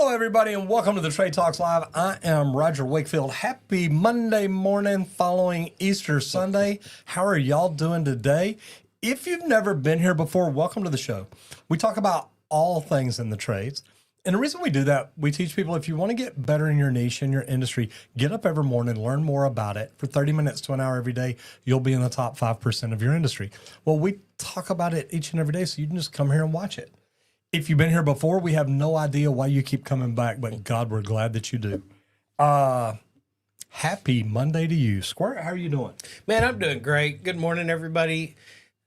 Hello, everybody, and welcome to the Trade Talks Live. I am Roger Wakefield. Happy Monday morning following Easter Sunday. How are y'all doing today? If you've never been here before, welcome to the show. We talk about all things in the trades. And the reason we do that, we teach people if you want to get better in your niche, in your industry, get up every morning, learn more about it. For 30 minutes to an hour every day, you'll be in the top 5% of your industry. Well, we talk about it each and every day, so you can just come here and watch it. If you've been here before, we have no idea why you keep coming back, but God, we're glad that you do. Happy Monday to you. Squirt, how are you doing? Man, I'm doing great. Good morning, everybody.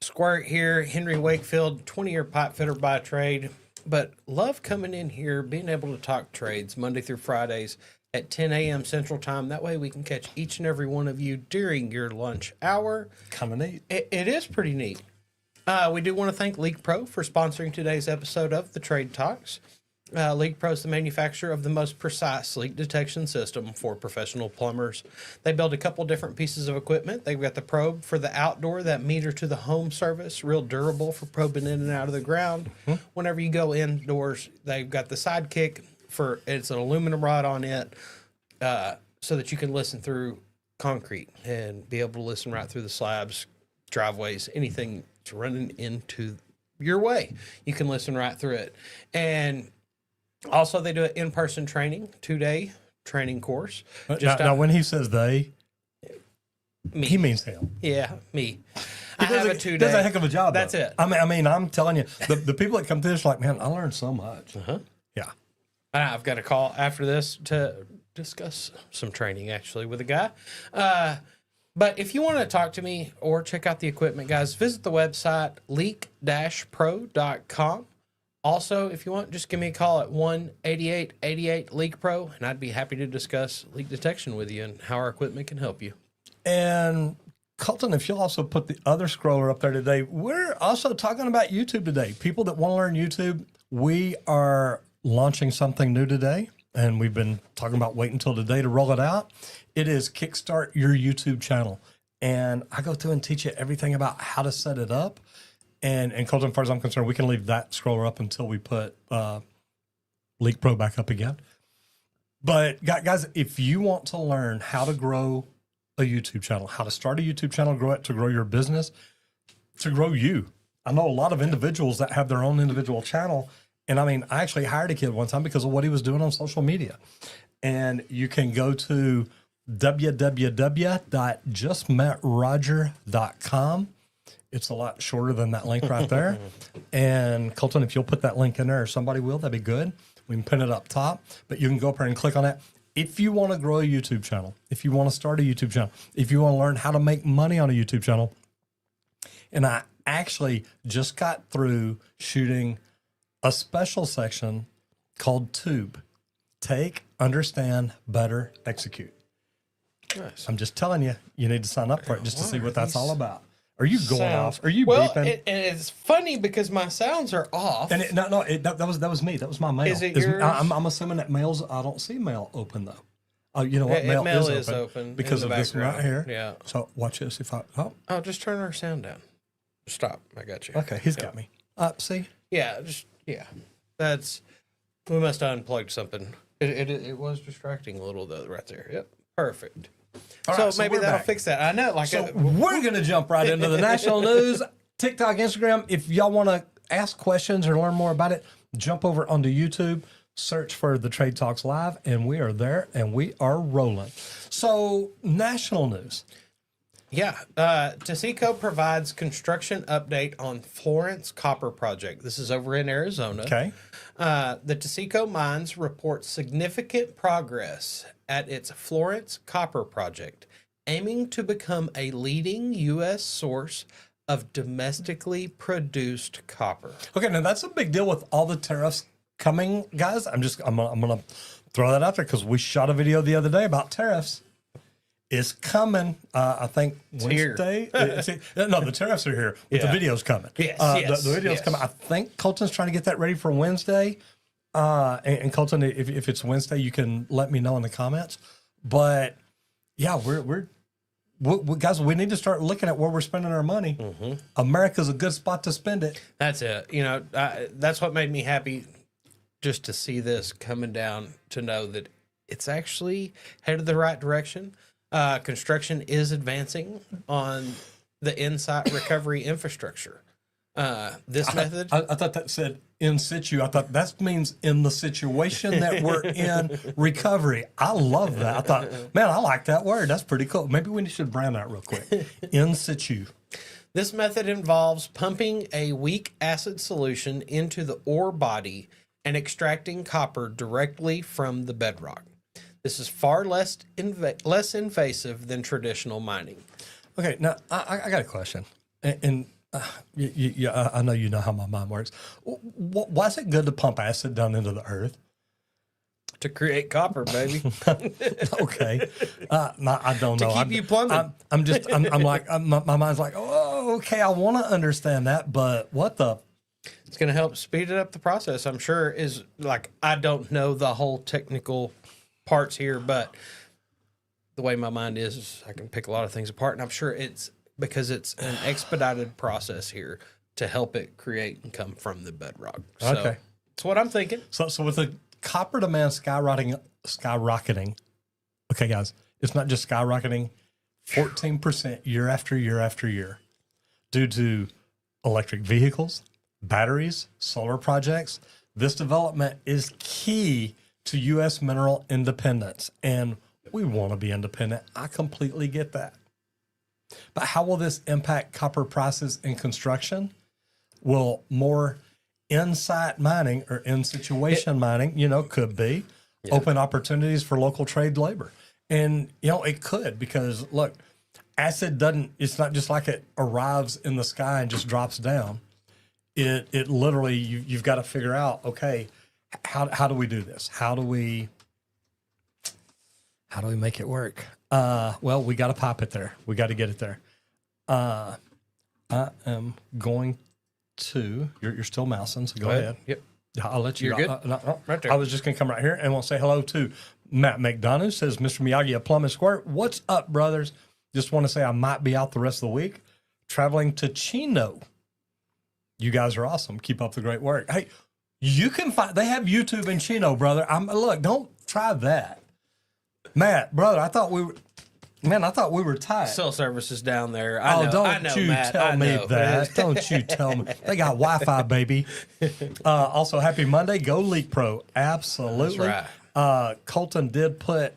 Squirt here, Henry Wakefield, 20-year pipe fitter by trade, but love coming in here, being able to talk trades Monday through Fridays at 10 a.m. Central Time. That way we can catch each and every one of you during your lunch hour. Kind of neat. It is pretty neat. We do want to thank League Pro for sponsoring today's episode of the Trade Talks. League Pro is the manufacturer of the most precise leak detection system for professional plumbers. They build a couple different pieces of equipment. They've got the probe for the outdoor, that meter to the home service, real durable for probing in and out of the ground. Whenever you go indoors, they've got the sidekick it's an aluminum rod on it, so that you can listen through concrete and be able to listen right through the slabs, driveways, anything that's running into your way. You can listen right through it. And also they do an in-person training, 2-day training course. Now, when he says they, he means him. Yeah, me. I have a 2-day. Does a heck of a job. That's though. it. I mean, I'm telling you, the people that come to this are like, man, I learned so much. Yeah. I've got a call after this to discuss some training actually with a guy. But if you want to talk to me or check out the equipment, guys, visit the website leak-pro.com. Also, if you want, just give me a call at 1-8888-LEAK-PRO, and I'd be happy to discuss leak detection with you and how our equipment can help you. And Colton, if you'll also put the other scroller up there today, we're also talking about YouTube today. People that want to learn YouTube, we are launching something new today, and we've been talking about waiting until today to roll it out. It is Kickstart Your YouTube Channel. And I go through and teach you everything about how to set it up. And Colton, as far as I'm concerned, we can leave that scroller up until we put Leak Pro back up again. But guys, if you want to learn how to grow a YouTube channel, how to start a YouTube channel, grow it to grow your business, to grow you. I know a lot of individuals that have their own individual channel. And I mean, I actually hired a kid one time because of what he was doing on social media. And you can go to www.justmetroger.com. It's a lot shorter than that link right there. And Colton, if you'll put that link in there, or somebody will, that'd be good. We can pin it up top, but you can go up there and click on that. If you want to grow a YouTube channel, if you want to start a YouTube channel, if you want to learn how to make money on a YouTube channel, and I actually just got through shooting a special section called Tube. Take, understand, better, execute. Nice. I'm just telling you, you need to sign up for it just to see what that's all about. Are you going Sounds. off? Are you well, beeping? It's funny because my sounds are off. And that was me. That was my mail. Is it yours? I'm assuming that mail's. I don't see mail open though. Oh, you know what? Mail is open because in of the this one right here. Yeah. So watch this. If I Just turn our sound down. Stop. I got you. okay, he's got me. See. Yeah. That's. We must have unplugged something. It was distracting a little though, right there. Yep. Perfect. All so right, maybe that'll back. fix that. I know. We're going to jump right into the national news. TikTok, Instagram. If y'all want to ask questions or learn more about it, jump over onto YouTube, search for the Trade Talks Live, and we are there and we are rolling. So, national news. Yeah. Taseco provides construction update on Florence Copper Project. This is over in Arizona. Okay. The Taseco Mines report significant progress at its Florence Copper Project, aiming to become a leading U.S. source of domestically produced copper. Okay, now that's a big deal with all the tariffs coming, guys. I'm gonna throw that out there because we shot a video the other day about tariffs. It's coming. I think Wednesday. No, the tariffs are here. But the video's coming. Yes, the video's coming. I think Colton's trying to get that ready for Wednesday. And Colton, if it's Wednesday, you can let me know in the comments. But yeah, we're guys, we need to start looking at where we're spending our money. America's a good spot to spend it. That's it. You know, that's what made me happy just to see this coming down to know that it's actually headed the right direction. Construction is advancing on the Insight recovery infrastructure. This method, I thought that said in situ. I thought that means in the situation that we're in recovery. I love that. I thought, man, I like that word. That's pretty cool. Maybe we should brand that real quick. In situ. this method involves pumping a weak acid solution into the ore body and extracting copper directly from the bedrock. This is far less invasive than traditional mining. Okay, now I got a question, and I know you know how my mind works. Why is it good to pump acid down into the earth? To create copper, baby. Okay, no, I don't know. keep you plumbing. I'm like, my mind's like, oh, okay, I want to understand that, but what the? It's going to help speed it up the process. I'm sure is like, I don't know the whole technical parts here, but the way my mind is I can pick a lot of things apart, and I'm sure it's because it's an expedited process here to help it create and come from the bedrock. So Okay. that's what I'm thinking. So with the copper demand skyrocketing. Okay, guys, it's not just skyrocketing, 14% year after year after year, due to electric vehicles, batteries, solar projects. This development is key to U.S. mineral independence, and we want to be independent. I completely get that. But how will this impact copper prices in construction? Will more in-site mining or in-situation mining, could be open opportunities for local trade labor? And, it could, because look, acid it's not just like it arrives in the sky and just drops down. It literally, you've got to figure out, okay, how do we do this? How do we make it work? Well, we got to pop it there. We got to get it there. I am going to, you're still mousing, so go ahead. Yep. I'll let you. You're good. No. Right there. I was just going to come right here and we'll say hello to Matt McDonough. Says, Mr. Miyagi, a plum and squirt. What's up, brothers? Just want to say I might be out the rest of the week traveling to Chino. You guys are awesome. Keep up the great work. Hey, you can find, they have YouTube in Chino, brother. Look, don't try that. Matt, brother, I thought we were tight. Cell services down there. I know, don't you Matt, tell me that. Don't you tell me. They got Wi-Fi, baby. Also, happy Monday. Go Leak Pro. Absolutely. That's Colton did put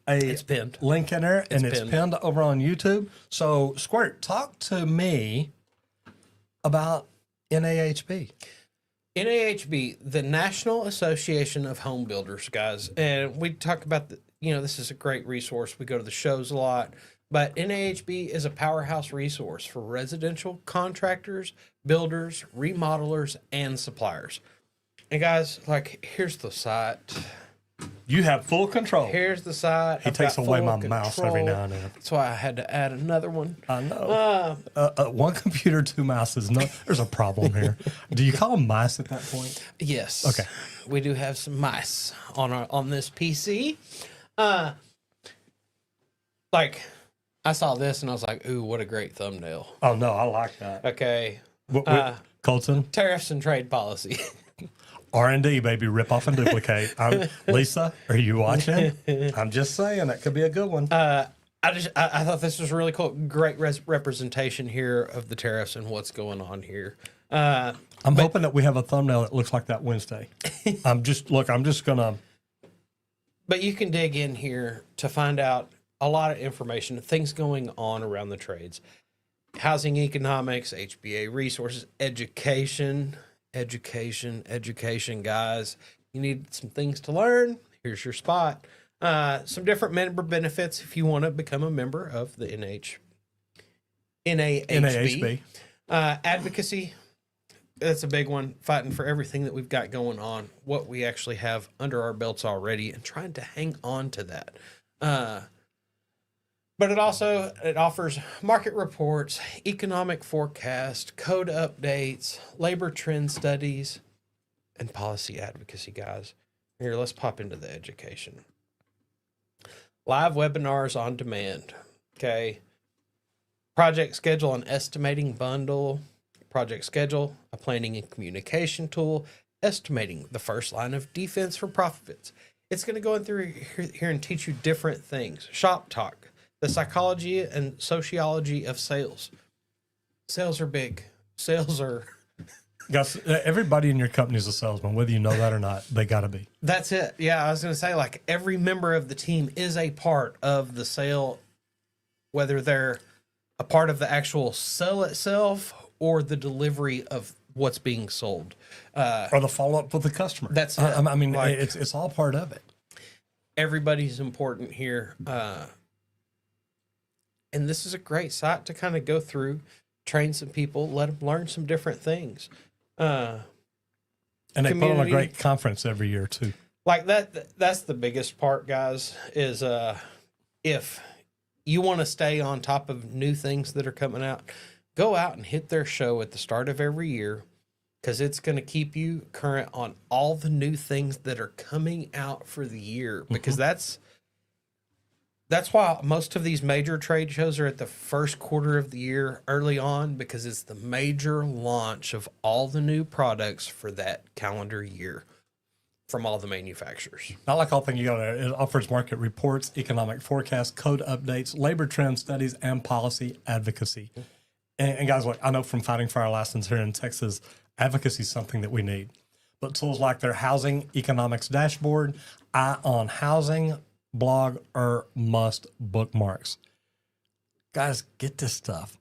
It's pinned. link in there, and it's pinned. pinned over on YouTube. So, Squirt, talk to me about NAHB. NAHB, the National Association of Home Builders, guys. And we talk about, this is a great resource. We go to the shows a lot. But NAHB is a powerhouse resource for residential contractors, builders, remodelers, and suppliers. And guys, here's the site. You have full control. Here's the site. He takes away my mouse every now and then. That's why I had to add another one. I know. One computer, two mouses. No, there's a problem here. Do you call them mice at that point? Yes. Okay. We do have some mice on this PC. I saw this and I was like, ooh, what a great thumbnail. Oh, no, I like that. Okay. Colton? Tariffs and trade policy. R&D, baby, rip off and duplicate. Lisa, are you watching? I'm just saying, that could be a good one. I thought this was really cool. Great representation here of the tariffs and what's going on here. I'm hoping that we have a thumbnail that looks like that Wednesday. I'm just going to... But you can dig in here to find out a lot of information, things going on around the trades. Housing economics, HBA resources, education, guys. You need some things to learn. Here's your spot. Some different member benefits if you want to become a member of the NAHB. Advocacy. That's a big one. Fighting for everything that we've got going on, what we actually have under our belts already, and trying to hang on to that. But it offers market reports, economic forecast, code updates, labor trend studies, and policy advocacy, guys. Here, let's pop into the education. Live webinars on demand. Okay. Project schedule and estimating bundle. Project schedule, a planning and communication tool. estimating, the first line of defense for profits. It's going to go in through here and teach you different things. Shop talk, the psychology and sociology of sales. Sales are big. Sales are... Guys, everybody in your company is a salesman, whether you know that or not. They got to be. That's it. Yeah, I was going to say, like, every member of the team is a part of the sale, whether they're a part of the actual sell itself or the delivery of what's being sold. Or the follow-up with the customer. That's it. I mean, Like- it's all part of it. Everybody's important here. And this is a great site to kind of go through, train some people, let them learn some different things. And they put on a community- great conference every year, too. Like that's the biggest part, guys, is if you want to stay on top of new things that are coming out, go out and hit their show at the start of every year, because it's going to keep you current on all the new things that are coming out for the year, because that's why most of these major trade shows are at the first quarter of the year early on, because it's the major launch of all the new products for that calendar year from all the manufacturers. Not like all things you got there. It offers market reports, economic forecasts, code updates, labor trend studies, and policy advocacy. And guys, look, I know from Fighting Fire License here in Texas, advocacy is something that we need. But tools like their housing economics dashboard, Eye on Housing blog are must bookmarks. Guys, get this stuff.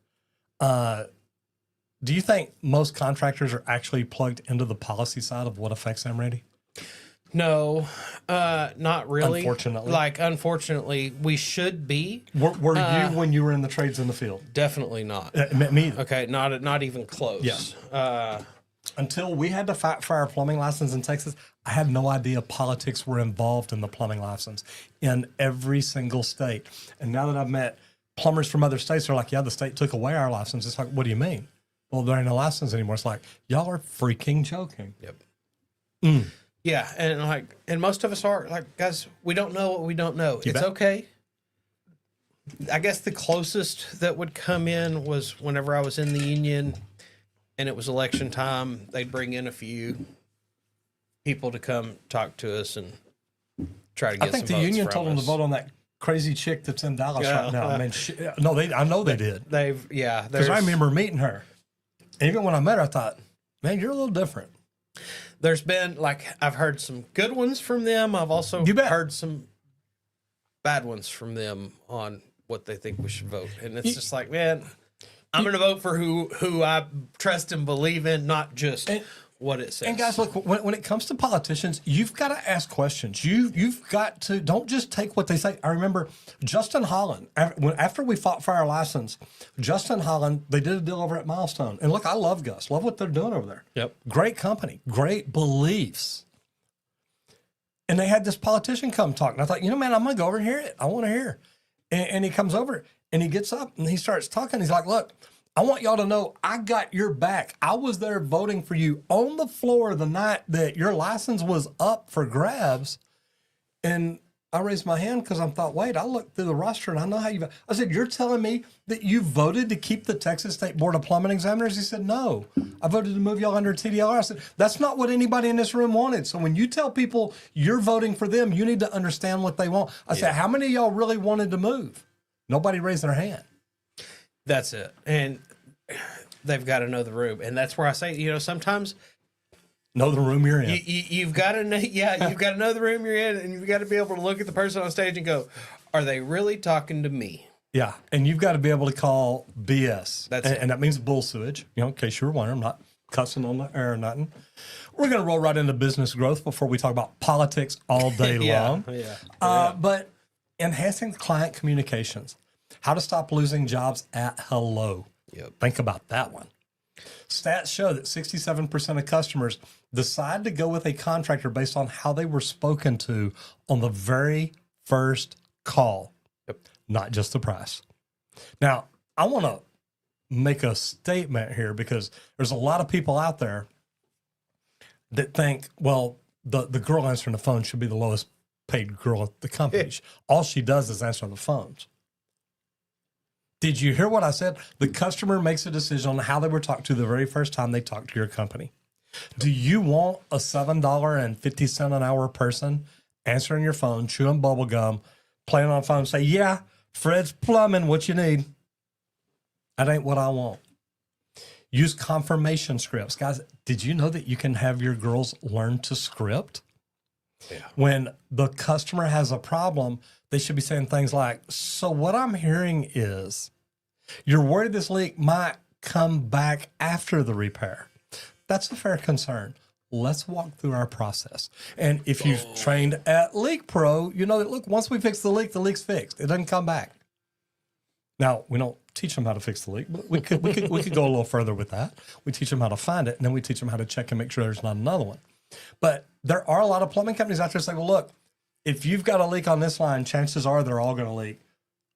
Do you think most contractors are actually plugged into the policy side of what affects them, Randy? No, not really. Unfortunately. Unfortunately, we should be. Were you when you were in the trades in the field? Definitely not. Me either. Okay, not even close. Yeah. Until we had to fight for our plumbing license in Texas, I had no idea politics were involved in the plumbing license in every single state. And now that I've met plumbers from other states, they're like, yeah, the state took away our license. It's like, what do you mean? Well, there ain't no license anymore. It's like, y'all are freaking joking. Yep. Yeah, and most of us are like, guys, we don't know what we don't know. It's bet. okay. I guess the closest that would come in was whenever I was in the union and it was election time, they'd bring in a few people to come talk to us and try to get I think some the votes union from told them to us. vote on that crazy chick that's in Dallas Yeah. right now. I mean, no, I know they did. Because Because I remember meeting her. And even when I met her, I thought, man, you're a little different. there's been, like, I've heard some good ones from them. I've also You bet. heard some bad ones from them on what they think we should vote. And it's just like, man, I'm going to vote for who I trust and believe in, not just what it says. And guys, look, when it comes to politicians, you've got to ask questions. You've got to, don't just take what they say. I remember Justin Holland, after we fought for our license, Justin Holland, they did a deal over at Milestone. And look, I love Gus. Love what they're doing over there. Yep. Great company, great beliefs. And they had this politician come talk. And I thought, man, I'm going to go over and hear it. I want to hear. And he comes over and he gets up and he starts talking. He's like, look, I want y'all to know I got your back. I was there voting for you on the floor the night that your license was up for grabs. And I raised my hand because I thought, wait, I looked through the roster and I know how you voted. I said, you're telling me that you voted to keep the Texas State Board of Plumbing Examiners? He said, no, I voted to move y'all under TDLR. I said, that's not what anybody in this room wanted. So when you tell people you're voting for them, you need to understand what they want. I said, how many of y'all really wanted to move? Nobody raised their hand. That's it. And they've got to know the room. And that's where I say, sometimes Know the room you're in. you've got to know, you've got to know the room you're in, and you've got to be able to look at the person on stage and go, are they really talking to me? Yeah, and you've got to be able to call BS. That's it. And that means bull sewage. In case you were wondering, I'm not cussing on the air or nothing. We're going to roll right into business growth before we talk about politics all day long. But enhancing client communications. How to stop losing jobs at hello. Yep. Think about that one. Stats show that 67% of customers decide to go with a contractor based on how they were spoken to on the very first call, not just the price. Now, I want to make a statement here because there's a lot of people out there that think, well, the girl answering the phone should be the lowest paid girl at the company. All she does is answer the phones. Did you hear what I said? The customer makes a decision on how they were talked to the very first time they talked to your company. Do you want a $7.50 an hour person answering your phone, chewing bubble gum, playing on the phone, say, yeah, Fred's Plumbing, what you need? That ain't what I want. Use confirmation scripts. Guys, did you know that you can have your girls learn to script? Yeah. When the customer has a problem, they should be saying things like, so what I'm hearing is you're worried this leak might come back after the repair. That's a fair concern. Let's walk through our process. And if you've trained at Leak Pro, you know that, look, once we fix the leak's fixed. It doesn't come back. Now, we don't teach them how to fix the leak, but we could go a little further with that. We teach them how to find it, and then we teach them how to check and make sure there's not another one. But there are a lot of plumbing companies out there saying, well, look, if you've got a leak on this line, chances are they're all going to leak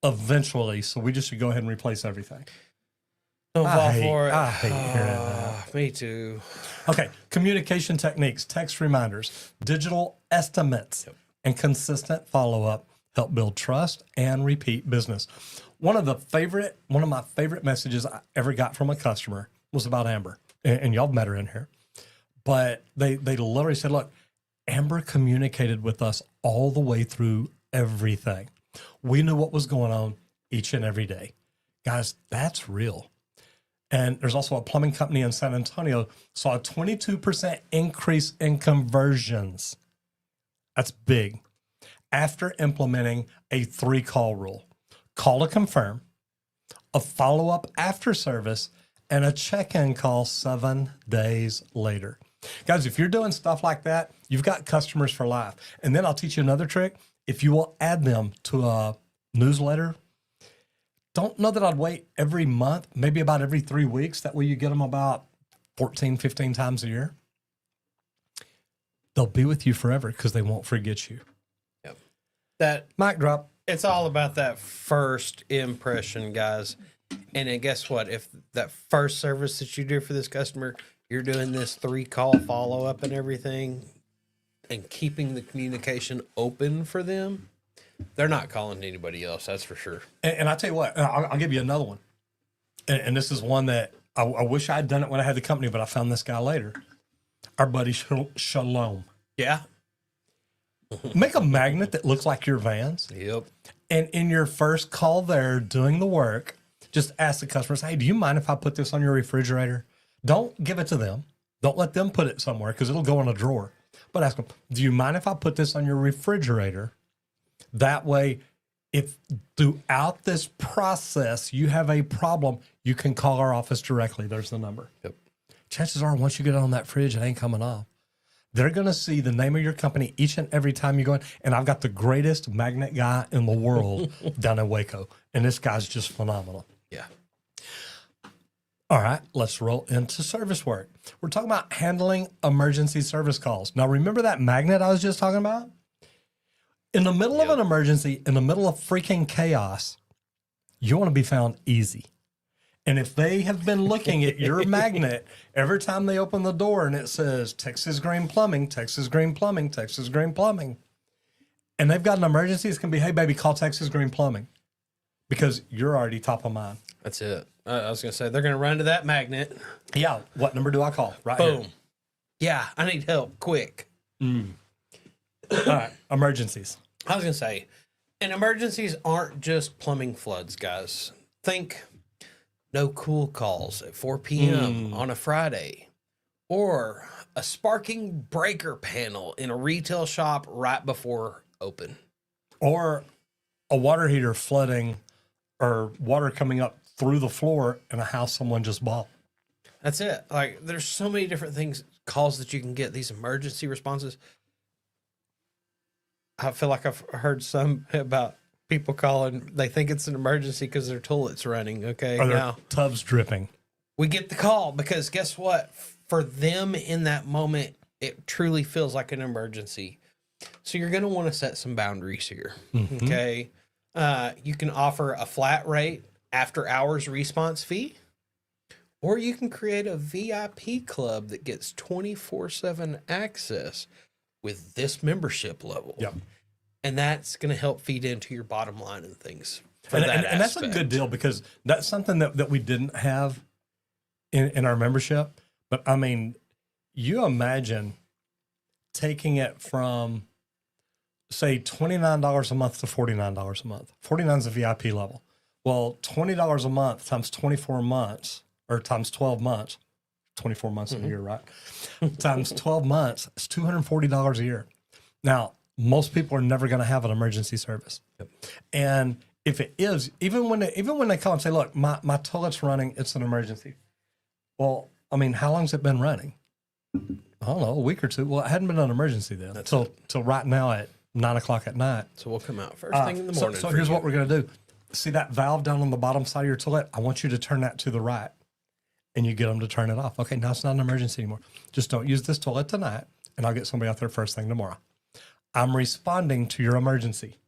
eventually. So we just should go ahead and replace everything. Don't fall for it. I hate hearing that. Me too. Okay, communication techniques, text reminders, digital estimates, and consistent follow-up help build trust and repeat business. One of my favorite messages I ever got from a customer was about Amber, and y'all met her in here. But they literally said, look, Amber communicated with us all the way through everything. We knew what was going on each and every day. Guys, that's real. And there's also a plumbing company in San Antonio saw a 22% increase in conversions. That's big. After implementing a 3-call rule. Call to confirm, a follow-up after service, and a check-in call 7 days later. Guys, if you're doing stuff like that, you've got customers for life. And then I'll teach you another trick. If you will add them to a newsletter, don't know that I'd wait every month, maybe about every 3 weeks. That way you get them about 14, 15 times a year. They'll be with you forever because they won't forget you. Yep. That mic drop. It's all about that first impression, guys. And then guess what? If that first service that you do for this customer, you're doing this 3-call follow-up and everything and keeping the communication open for them, they're not calling anybody else. That's for sure. And I'll tell you what, I'll give you another one. And this is one that I wish I had done it when I had the company, but I found this guy later. Our buddy Shalom. Yeah. Make a magnet that looks like your vans. Yep. And in your first call there doing the work, just ask the customers, hey, do you mind if I put this on your refrigerator? Don't give it to them. Don't let them put it somewhere because it'll go in a drawer. But ask them, do you mind if I put this on your refrigerator? That way, if throughout this process you have a problem, you can call our office directly. There's the number. Yep. Chances are once you get it on that fridge, it ain't coming off. They're going to see the name of your company each and every time you go in. And I've got the greatest magnet guy in the world down in Waco. And this guy's just phenomenal. Yeah. All right, let's roll into service work. We're talking about handling emergency service calls. Now, remember that magnet I was just talking about? In the middle of an emergency, in the middle of freaking chaos, you want to be found easy. And if they have been looking at your magnet every time they open the door and it says Texas Green Plumbing, Texas Green Plumbing, Texas Green Plumbing, and they've got an emergency, it's going to be, hey, baby, call Texas Green Plumbing because you're already top of mind. That's it. I was going to say, they're going to run to that magnet. Yeah. What number do I call? Right Boom. here. Yeah, I need help quick. All right. Emergencies. I was going to say, and emergencies aren't just plumbing floods, guys. Think no cool calls at 4 p.m. on a Friday, or a sparking breaker panel in a retail shop right before open. Or a water heater flooding or water coming up through the floor in a house someone just bought. That's it. Like, there's so many different things, calls that you can get, these emergency responses. I feel like I've heard some about people calling, they think it's an emergency because their toilet's running. Okay. Or their Now, tub's dripping. we get the call because guess what? For them in that moment, it truly feels like an emergency. So you're going to want to set some boundaries here. Okay. You can offer a flat rate after hours response fee, or you can create a VIP club that gets 24/7 access with this membership level. Yep. And that's going to help feed into your bottom line and things. For And, that and that's a aspect. good deal because that's something that we didn't have in our membership. But I mean, you imagine taking it from, say, $29 a month to $49 a month. 49 is the VIP level. Well, $20 a month times 24 months, or times 12 months, 24 months in a year, right? Times 12 months, it's $240 a year. Now, most people are never going to have an emergency service. Yep. And if it is, even when they call and say, look, my toilet's running, it's an emergency. Well, I mean, how long's it been running? I don't know, a week or two. Well, it hadn't been an emergency then. Till right now at 9 o'clock at night. So we'll come out first thing in the morning. So here's what we're going to do. See that valve down on the bottom side of your toilet? I want you to turn that to the right. And you get them to turn it off. Okay, now it's not an emergency anymore. Just don't use this toilet tonight, and I'll get somebody out there first thing tomorrow. I'm responding to your emergency.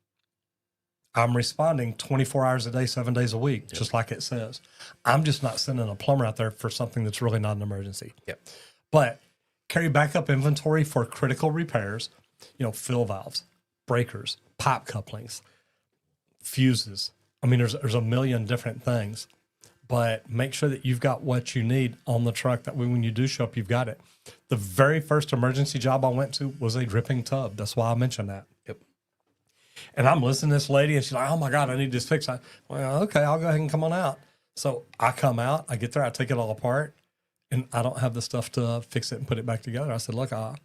I'm responding 24 hours a day, 7 days a week, just like it says. I'm just not sending a plumber out there for something that's really not an emergency. Yep. But carry backup inventory for critical repairs, fill valves, breakers, pipe couplings, fuses. I mean, there's a million different things. But make sure that you've got what you need on the truck. That way, when you do show up, you've got it. The very first emergency job I went to was a dripping tub. That's why I mentioned that. Yep. And I'm listening to this lady, and she's like, oh, my God, I need this fixed. Well, okay, I'll go ahead and come on out. So I come out, I get there, I take it all apart, and I don't have the stuff to fix it and put it back together. I said, look, we're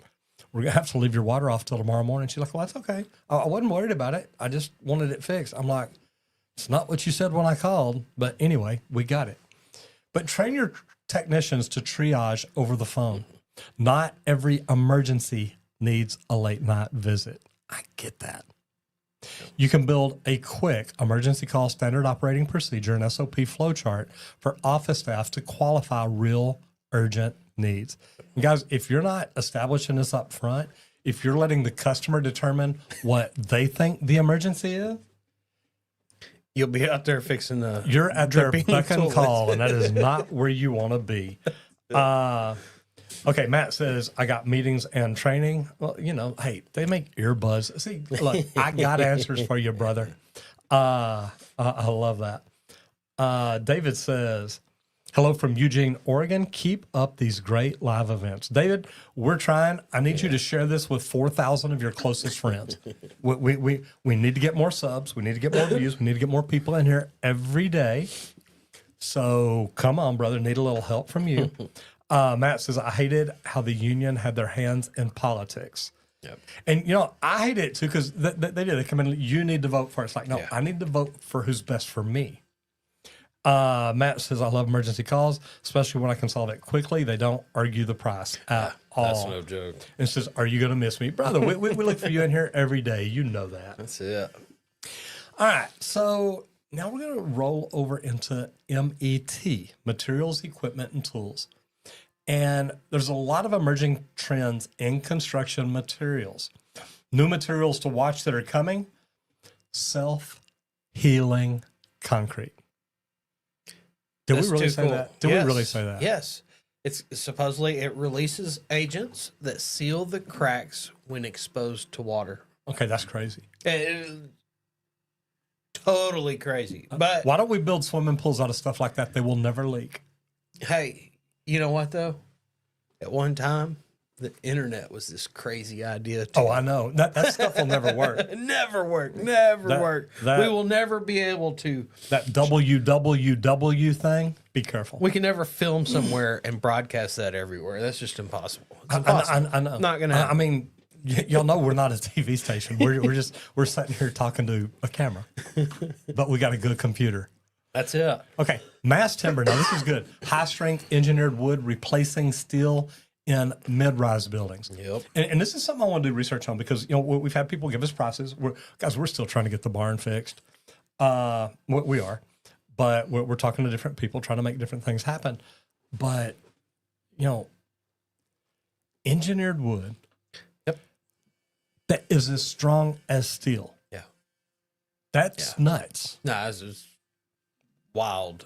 going to have to leave your water off till tomorrow morning. She's like, well, that's okay. I wasn't worried about it. I just wanted it fixed. I'm like, it's not what you said when I called, but anyway, we got it. But train your technicians to triage over the phone. Not every emergency needs a late night visit. I get that. You can build a quick emergency call standard operating procedure and SOP flowchart for office staff to qualify real urgent needs. And guys, if you're not establishing this up front, if you're letting the customer determine what they think the emergency is, you'll be out there fixing the. You're at their beck and toilet. call, and that is not where you want to be. Okay, Matt says, I got meetings and training. Well, hey, they make earbuds. See, look, I got answers for you, brother. I love that. David says, hello from Eugene, Oregon. Keep up these great live events. David, we're trying. I need you to share this with 4,000 of your closest friends. We need to get more subs. We need to get more views. We need to get more people in here every day. So come on, brother. Need a little help from you. Matt says, I hated how the union had their hands in politics. Yep. And, I hate it too because they do. They come in, you need to vote for it. It's like, no, Yeah. I need to vote for who's best for me. Matt says, I love emergency calls, especially when I can solve it quickly. They don't argue the price at all. That's no joke. And says, are you going to miss me? Brother, we look for you in here every day. You know that. That's it. All right. So now we're going to roll over into MET, materials, equipment, and tools. And there's a lot of emerging trends in construction materials. New materials to watch that are coming, self-healing concrete. Did we really say that? Did we really say that? Yes. It's supposedly it releases agents that seal the cracks when exposed to water. Okay, that's crazy. Totally crazy. But Why don't we build swimming pools out of stuff like that? They will never leak. hey, you know what though? At one time, the internet was this crazy idea. Oh, I know. That stuff will never work. Never work. Never work. We will never be able to. That WWW thing, be careful. We can never film somewhere and broadcast that everywhere. That's just impossible. It's impossible. I know. Not gonna happen. I mean, y'all know we're not a TV station. We're sitting here talking to a camera, but we got a good computer. That's it. Okay, mass timber. Now this is good. High strength engineered wood replacing steel in mid-rise buildings. Yep. And this is something I want to do research on because we've had people give us prices. We're still trying to get the barn fixed. We are, but we're talking to different people trying to make different things happen. But engineered wood. Yep. That is as strong as steel. Yeah. That's nuts. Nah, this is wild.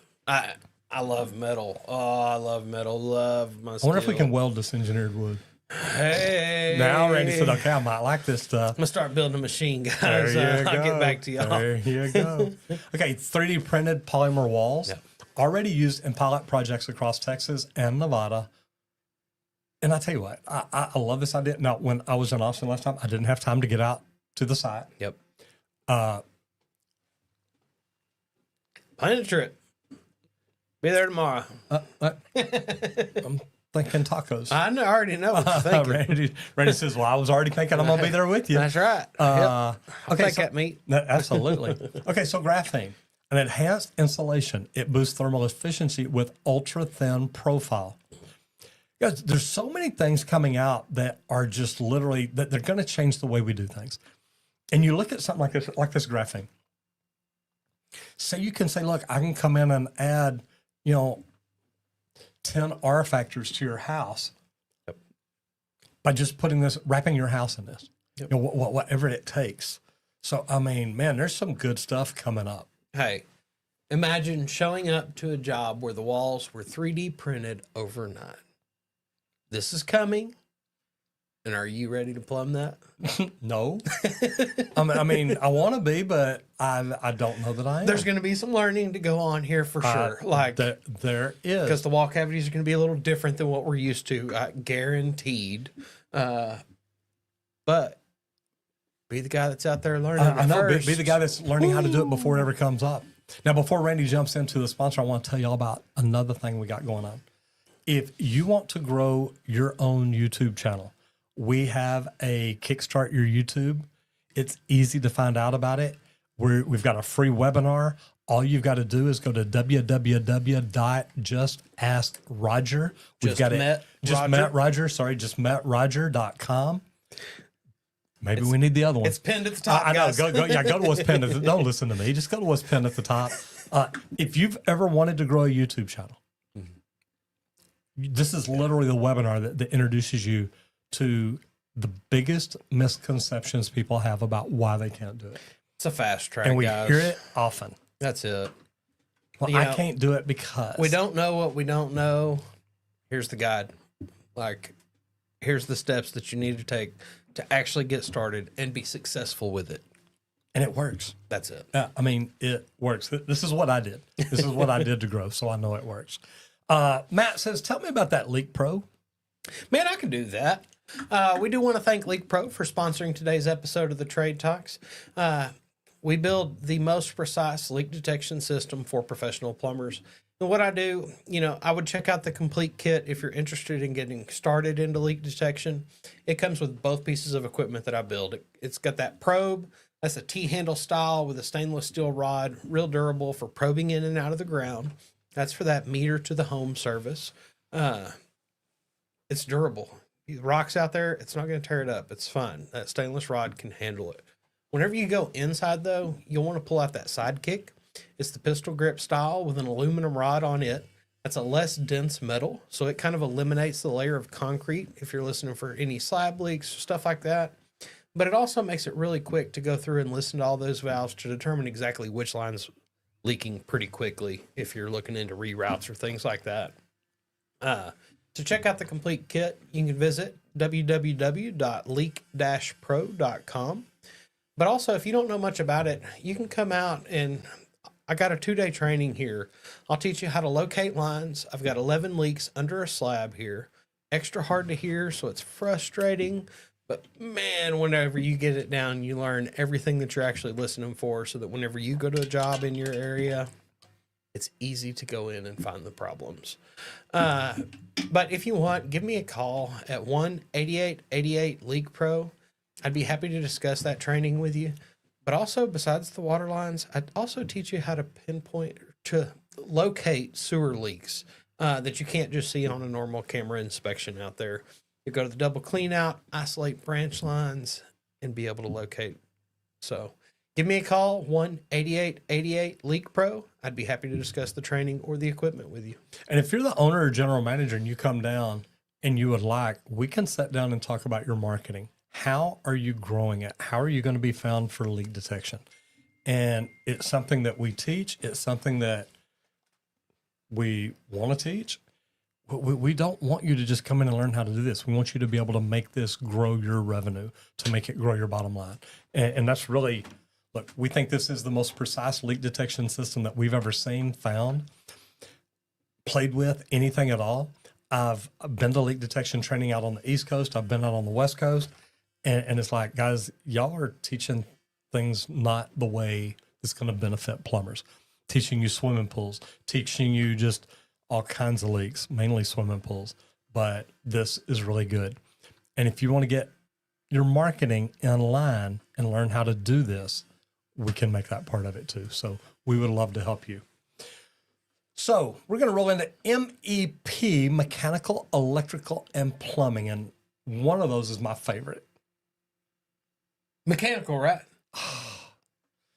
I love metal. Oh, I love metal. Love my I wonder if we steel. can weld this engineered wood. Hey. Now Randy said, okay, I might like this stuff. I'm going to start building a machine, guys. There you I'll go. get back to y'all. There you go. Okay, 3D printed polymer walls Yep. already used in pilot projects across Texas and Nevada. And I tell you what, I love this idea. Now, when I was in Austin last time, I didn't have time to get out to the site. Yep. Uh, Plan a trip. Be there tomorrow. I'm thinking tacos. I already know what you're thinking. Randy says, well, I was already thinking I'm going to be there with you. That's right. Uh, I'll take that meat. No, absolutely. Okay, so graphene, an enhanced insulation. It boosts thermal efficiency with ultra-thin profile. Guys, there's so many things coming out that are just literally, that they're going to change the way we do things. And you look at something like this graphene. So you can say, look, I can come in and add, 10 R factors to your house by just wrapping your house in this, whatever it takes. So, I mean, man, there's some good stuff coming up. Hey, imagine showing up to a job where the walls were 3D printed overnight. This is coming. And are you ready to plumb that? No. I mean, I want to be, but I don't know that I am. There's going to be some learning to go on here for sure. There is. Because the wall cavities are going to be a little different than what we're used to, guaranteed. But be the guy that's out there learning. I know. First. Be the guy that's learning how to do it before it ever comes up. Now, before Randy jumps into the sponsor, I want to tell you all about another thing we got going on. If you want to grow your own YouTube channel, we have a Kickstart Your YouTube. It's easy to find out about it. We've got a free webinar. All you've got to do is go to www.justaskroger. JustMetRoger.com. Maybe we need the other one. It's pinned at the top. I know. Guys. Go to what's pinned at the. Don't listen to me. Just go to what's pinned at the top. If you've ever wanted to grow a YouTube channel, this is literally the webinar that introduces you to the biggest misconceptions people have about why they can't do it. It's a fast track, And we guys. hear it often. That's it. Well, I can't do it because we don't know what we don't know. Here's the guide. Here's the steps that you need to take to actually get started and be successful with it. And it works. That's it. I mean, it works. This is what I did. This is what I did to grow, so I know it works. Matt says, tell me about that Leak Pro. Man, I can do that. We do want to thank Leak Pro for sponsoring today's episode of the Trade Talks. We build the most precise leak detection system for professional plumbers. And what I do, I would check out the complete kit if you're interested in getting started into leak detection. It comes with both pieces of equipment that I build. It's got that probe. That's a T-handle style with a stainless steel rod, real durable for probing in and out of the ground. That's for that meter to the home service. It's durable. Rocks out there, it's not going to tear it up. It's fine. That stainless rod can handle it. Whenever you go inside, though, you'll want to pull out that sidekick. It's the pistol grip style with an aluminum rod on it. That's a less dense metal, so it kind of eliminates the layer of concrete if you're listening for any slab leaks, stuff like that. But it also makes it really quick to go through and listen to all those valves to determine exactly which line's leaking pretty quickly if you're looking into reroutes or things like that. To check out the complete kit, you can visit www.leak-pro.com. But also, if you don't know much about it, you can come out and I got a 2-day training here. I'll teach you how to locate lines. I've got 11 leaks under a slab here. Extra hard to hear, so it's frustrating. But man, whenever you get it down, you learn everything that you're actually listening for so that whenever you go to a job in your area, it's easy to go in and find the problems. But if you want, give me a call at 1-8888-LEAK-PRO. I'd be happy to discuss that training with you. But also, besides the water lines, I'd also teach you how to locate sewer leaks that you can't just see on a normal camera inspection out there. You go to the double clean out, isolate branch lines, and be able to locate. So give me a call, 1-8888-LEAK-PRO. I'd be happy to discuss the training or the equipment with you. And if you're the owner or general manager and you come down and you would like, we can sit down and talk about your marketing. How are you growing it? How are you going to be found for leak detection? And it's something that we teach. It's something that we want to teach. We don't want you to just come in and learn how to do this. We want you to be able to make this grow your revenue, to make it grow your bottom line. And that's really, look, we think this is the most precise leak detection system that we've ever seen, found, played with, anything at all. I've been to leak detection training out on the East Coast. I've been out on the West Coast. And it's like, guys, y'all are teaching things not the way it's going to benefit plumbers. Teaching you swimming pools, teaching you just all kinds of leaks, mainly swimming pools. But this is really good. And if you want to get your marketing in line and learn how to do this, we can make that part of it too. So we would love to help you. So we're going to roll into MEP, mechanical, electrical, and plumbing. And one of those is my favorite. Mechanical, right?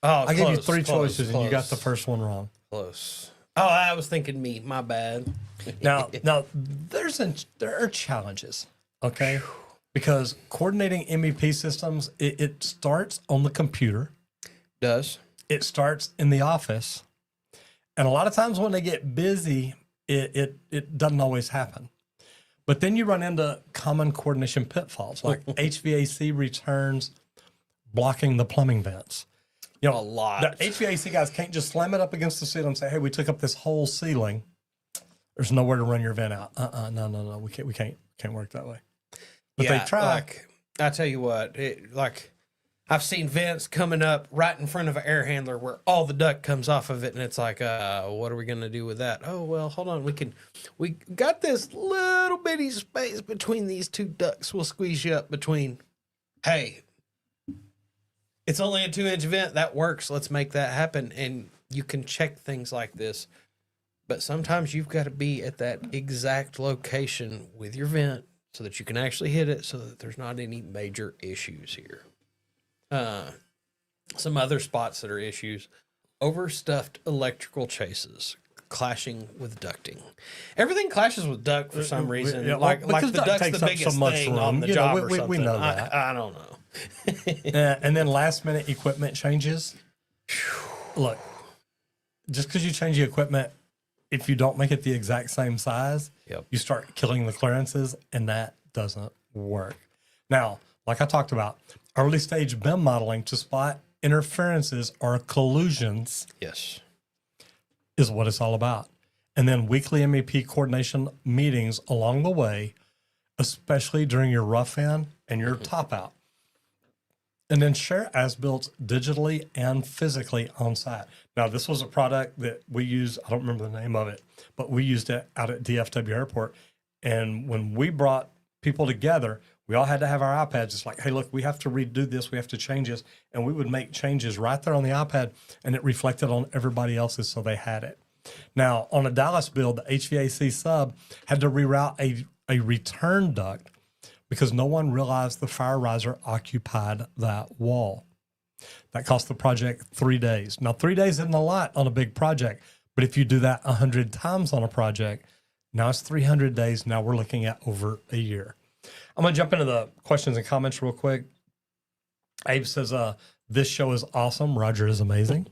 I gave you three choices and you got the first one wrong. Close. Oh, I was thinking me. My bad. Now there are challenges, okay? Because coordinating MEP systems, it starts on the computer. Does. It starts in the office. And a lot of times when they get busy, it doesn't always happen. But then you run into common coordination pitfalls like HVAC returns, blocking the plumbing vents. You know, A lot. The HVAC guys can't just slam it up against the ceiling and say, "Hey, we took up this whole ceiling. There's nowhere to run your vent out." No. We can't work that way. But they try. Like, I tell you what, I've seen vents coming up right in front of an air handler where all the duct comes off of it, and it's like, what are we gonna do with that? Oh well, hold on. We got this little bitty space between these two ducts. We'll squeeze you up between. Hey, it's only a 2-inch vent. That works. Let's make that happen. And you can check things like this. But sometimes you've got to be at that exact location with your vent so that you can actually hit it so that there's not any major issues here. Some other spots that are issues: overstuffed electrical chases clashing with ducting. Everything clashes with duct for some reason. Yeah, like because the duct duct's takes the up so biggest much thing room. on the You know, job we or something. we know that. I don't know. And then last minute equipment changes. Look, just because you change the equipment, if you don't make it the exact same size, Yep. you start killing the clearances, and that doesn't work. Now, like I talked about, early stage BIM modeling to spot interferences or collusions Yes. is what it's all about. And then weekly MEP coordination meetings along the way, especially during your rough in and your top out. And then share as-built digitally and physically on site. Now, this was a product that we use. I don't remember the name of it, but we used it out at DFW Airport. And when we brought people together, we all had to have our iPads. It's like, hey, look, we have to redo this. We have to change this. And we would make changes right there on the iPad, and it reflected on everybody else's, so they had it. Now, on a Dallas build, the HVAC sub had to reroute a return duct because no one realized the fire riser occupied that wall. That cost the project 3 days. Now, 3 days isn't a lot on a big project, but if you do that 100 times on a project, now it's 300 days. Now we're looking at over a year. I'm going to jump into the questions and comments real quick. Abe says, this show is awesome. Roger is amazing.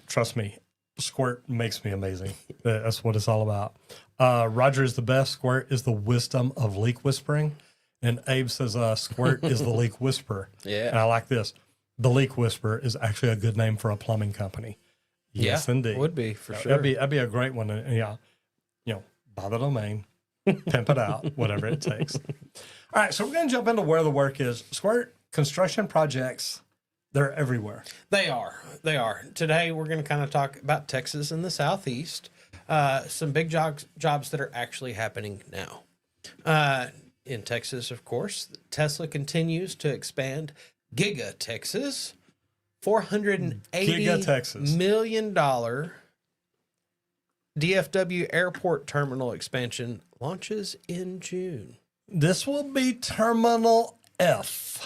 Trust me, Squirt makes me amazing. That's what it's all about. Roger is the best. Squirt is the wisdom of leak whispering. And Abe says, Squirt is the leak whisperer. Yeah. And I like this. The leak whisperer is actually a good name for a plumbing company. Yes, indeed. Would be for sure. That'd be a great one. And yeah, buy the domain, pimp it out, whatever it takes. All right, so we're going to jump into where the work is. Squirt, construction projects, they're everywhere. They are. Today, we're going to kind of talk about Texas and the Southeast. Some big jobs that are actually happening now. In Texas, of course, Tesla continues to expand Giga Texas, $480 million DFW airport terminal expansion launches in June. This will be Terminal F.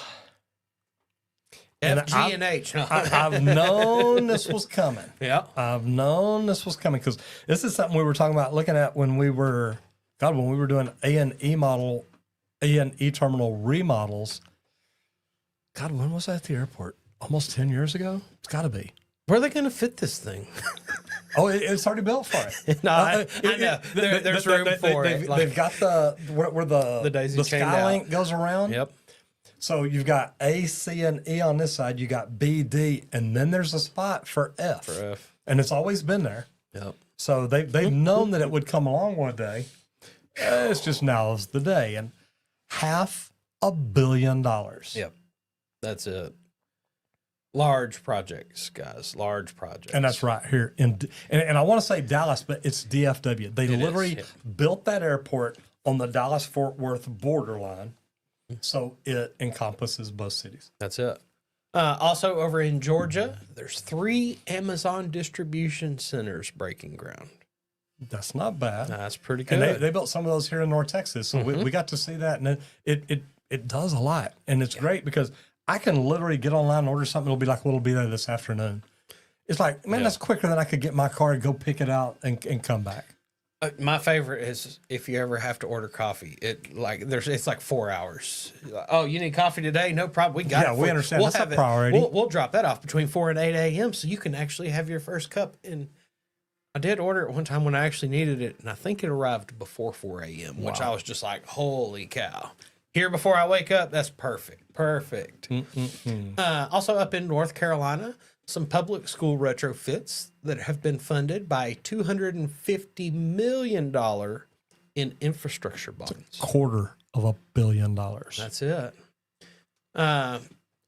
F, G, and H. I've known this was coming. Yeah. I've known this was coming because this is something we were talking about looking at when we were doing A&E terminal remodels. God, when was that at the airport? Almost 10 years ago? It's got to be. Where are they going to fit this thing? Oh, it's already built for it. No, I know. There's room for it. They've got where the daisy chain Skylink goes around. Yep. So you've got A, C, and E on this side. You got B, D, and then there's a spot for F. For F. And it's always been there. Yep. So they've known that it would come along one day. It's just now's the day. And $500 million. Yep. That's it. Large projects, guys. Large projects. And that's right here and I want to say Dallas, but it's DFW. They literally built that airport on the Dallas-Fort Worth borderline, so it encompasses both cities. That's it. Also over in Georgia, there's 3 Amazon distribution centers breaking ground. That's not bad. That's pretty good. And they built some of those here in North Texas, so we got to see that, and it does a lot, and it's great because I can literally get online and order something. It'll be like, well, it'll be there this afternoon. It's like, man, that's quicker than I could get in my car and go pick it out and come back. My favorite is if you ever have to order coffee. It's like 4 hours. Oh, you need coffee today? No problem. We got it. Yeah, we understand. We'll That's have a priority. We'll drop that off between 4 and 8 a.m. so you can actually have your first cup. And I did order it one time when I actually needed it, and I think it arrived before 4 a.m., which I was just like, holy cow. Here before I wake up, that's perfect. Perfect. Also up in North Carolina, some public school retrofits that have been funded by $250 million in infrastructure bonds. $250 million. That's it. And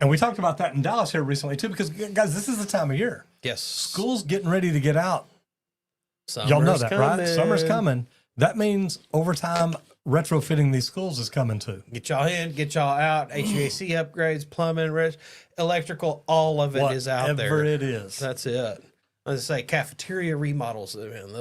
we talked about that in Dallas here recently too, because guys, this is the time of year. Yes. School's getting ready to get out. Summer's Y'all know that, right? coming. Summer's coming. That means overtime retrofitting these schools is coming too. Get y'all in, get y'all out. HVAC upgrades, plumbing, electrical, all of it is out there. Whatever it is. That's it. As I say, cafeteria remodels, man,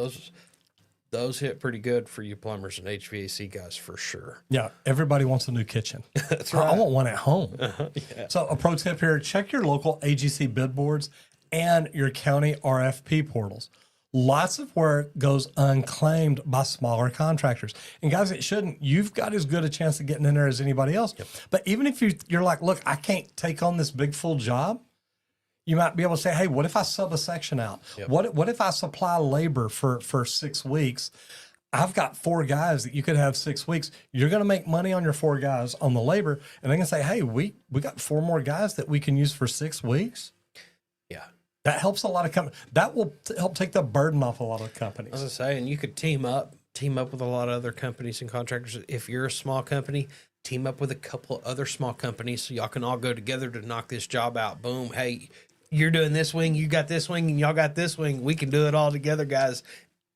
those hit pretty good for you plumbers and HVAC guys for sure. Yeah, everybody wants a new kitchen. That's I right. want one at home. Yeah. So a pro tip here, check your local AGC bid boards and your county RFP portals. Lots of work goes unclaimed by smaller contractors. And guys, it shouldn't. You've got as good a chance of getting in there as anybody else. Yep. But even if you're like, look, I can't take on this big full job, you might be able to say, hey, what if I sub a section out? Yep. What if I supply labor for 6 weeks? I've got 4 guys that you could have 6 weeks. You're going to make money on your 4 guys on the labor. And they can say, hey, we got 4 more guys that we can use for 6 weeks. Yeah. That helps a lot of companies. That will help take the burden off a lot of companies. As I say, and you could team up with a lot of other companies and contractors. If you're a small company, team up with a couple of other small companies so y'all can all go together to knock this job out. Boom. Hey, you're doing this wing, you got this wing, and y'all got this wing. We can do it all together, guys,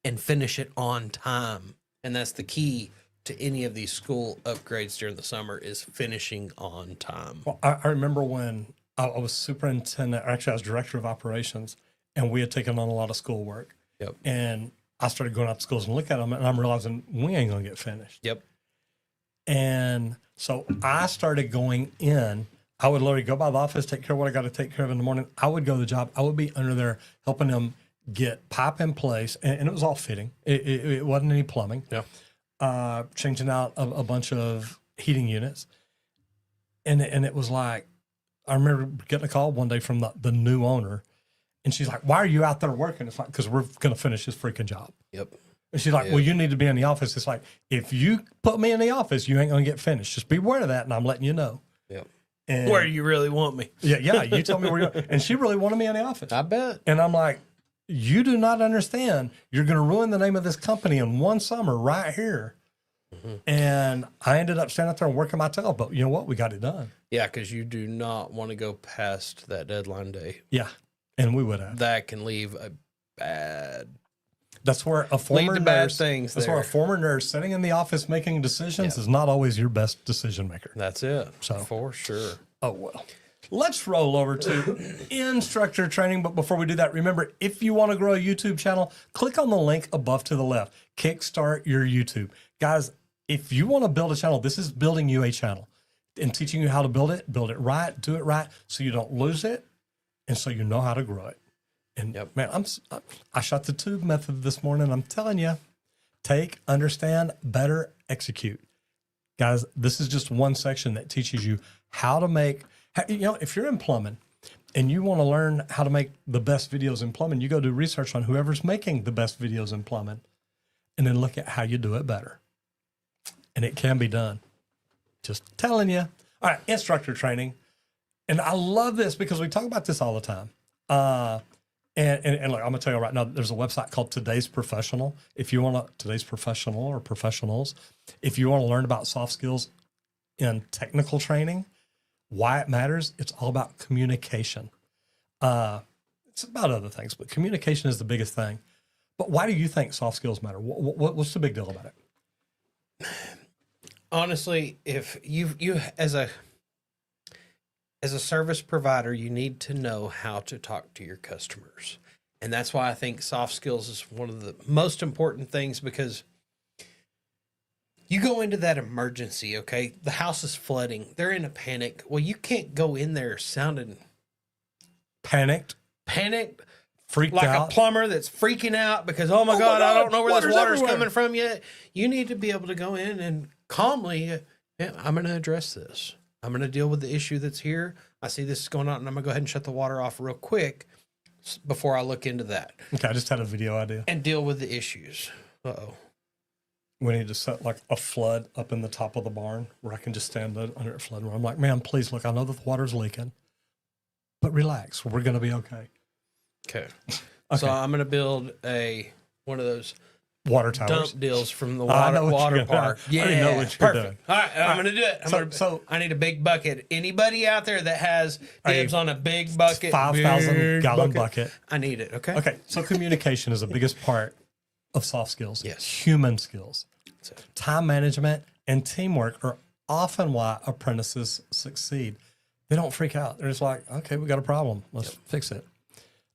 and finish it on time. And that's the key to any of these school upgrades during the summer is finishing on time. Well, I remember when I was superintendent, or actually I was director of operations, and we had taken on a lot of school work. Yep. And I started going out to schools and look at them, and I'm realizing we ain't going to get finished. Yep. And so I started going in. I would literally go by the office, take care of what I got to take care of in the morning. I would go to the job. I would be under there helping them get pipe in place, and it was all fitting. It wasn't any plumbing. Yeah. Changing out a bunch of heating units. And it was like, I remember getting a call one day from the new owner, and she's like, why are you out there working? It's like, because we're going to finish this freaking job. Yep. And she's like, well, you need to be in the office. It's like, if you put me in the office, you ain't going to get finished. Just be aware of that, and I'm letting you know. Yep. And Where do you really want me? Yeah, you tell me where you're going. And she really wanted me in the office. I bet. And I'm like, you do not understand. You're going to ruin the name of this company in one summer right here. Mm-hmm. And I ended up standing up there and working my tail. But you know what? We got it done. Yeah, because you do not want to go past that deadline day. Yeah. And we would have. That can leave a bad. That's where a former Lead to bad nurse, things that's there. where a former nurse sitting in the office making decisions is not always your best decision maker. That's it. So for sure. Oh, well. Let's roll over to instructor training. But before we do that, remember, if you want to grow a YouTube channel, click on the link above to the left. Kickstart your YouTube. Guys, if you want to build a channel, this is building you a channel and teaching you how to build it right, do it right, so you don't lose it, and so you know how to grow it. And man, I shot the tube method this morning. I'm telling you, take, understand, better, execute. Guys, this is just one section that teaches you how to make, if you're in plumbing and you want to learn how to make the best videos in plumbing, you go do research on whoever's making the best videos in plumbing and then look at how you do it better. And it can be done. Just telling you. All right, instructor training. And I love this because we talk about this all the time. And look, I'm gonna tell you right now, there's a website called Today's Professional. If you want to, Today's Professional or Professionals, if you want to learn about soft skills in technical training, why it matters, it's all about communication. It's about other things, but communication is the biggest thing. But why do you think soft skills matter? What's the big deal about it? Honestly, if you as a service provider, you need to know how to talk to your customers. And that's why I think soft skills is one of the most important things, because you go into that emergency, okay? The house is flooding. They're in a panic. Well, you can't go in there sounding Panicked, freaked like out. a plumber that's freaking out because, oh my God, I don't know where this water's water's everywhere. coming from yet. You need to be able to go in and calmly, yeah, I'm going to address this. I'm going to deal with the issue that's here. I see this is going on, and I'm going to go ahead and shut the water off real quick before I look into that Okay, I just had a video idea. and deal with the issues. Uh-oh. We need to set like a flood up in the top of the barn where I can just stand under a flood. Where I'm like, man, please look, I know that the water's leaking, but relax. We're going to be okay. Okay. Okay. So I'm going to build one of those Water towers. dump deals from the I know what water you're gonna- park. I Yeah, already know what you're perfect. doing. All right, I'm going to do it. So- I need a big bucket. Anybody out there that has dibs on a big bucket, 5,000 big gallon bucket. I need it. Okay. Okay, so communication is the biggest part of soft skills. Yes. Human skills. That's it. Time management and teamwork are often why apprentices succeed. They don't freak out. They're just like, okay, we got a problem. Let's fix it.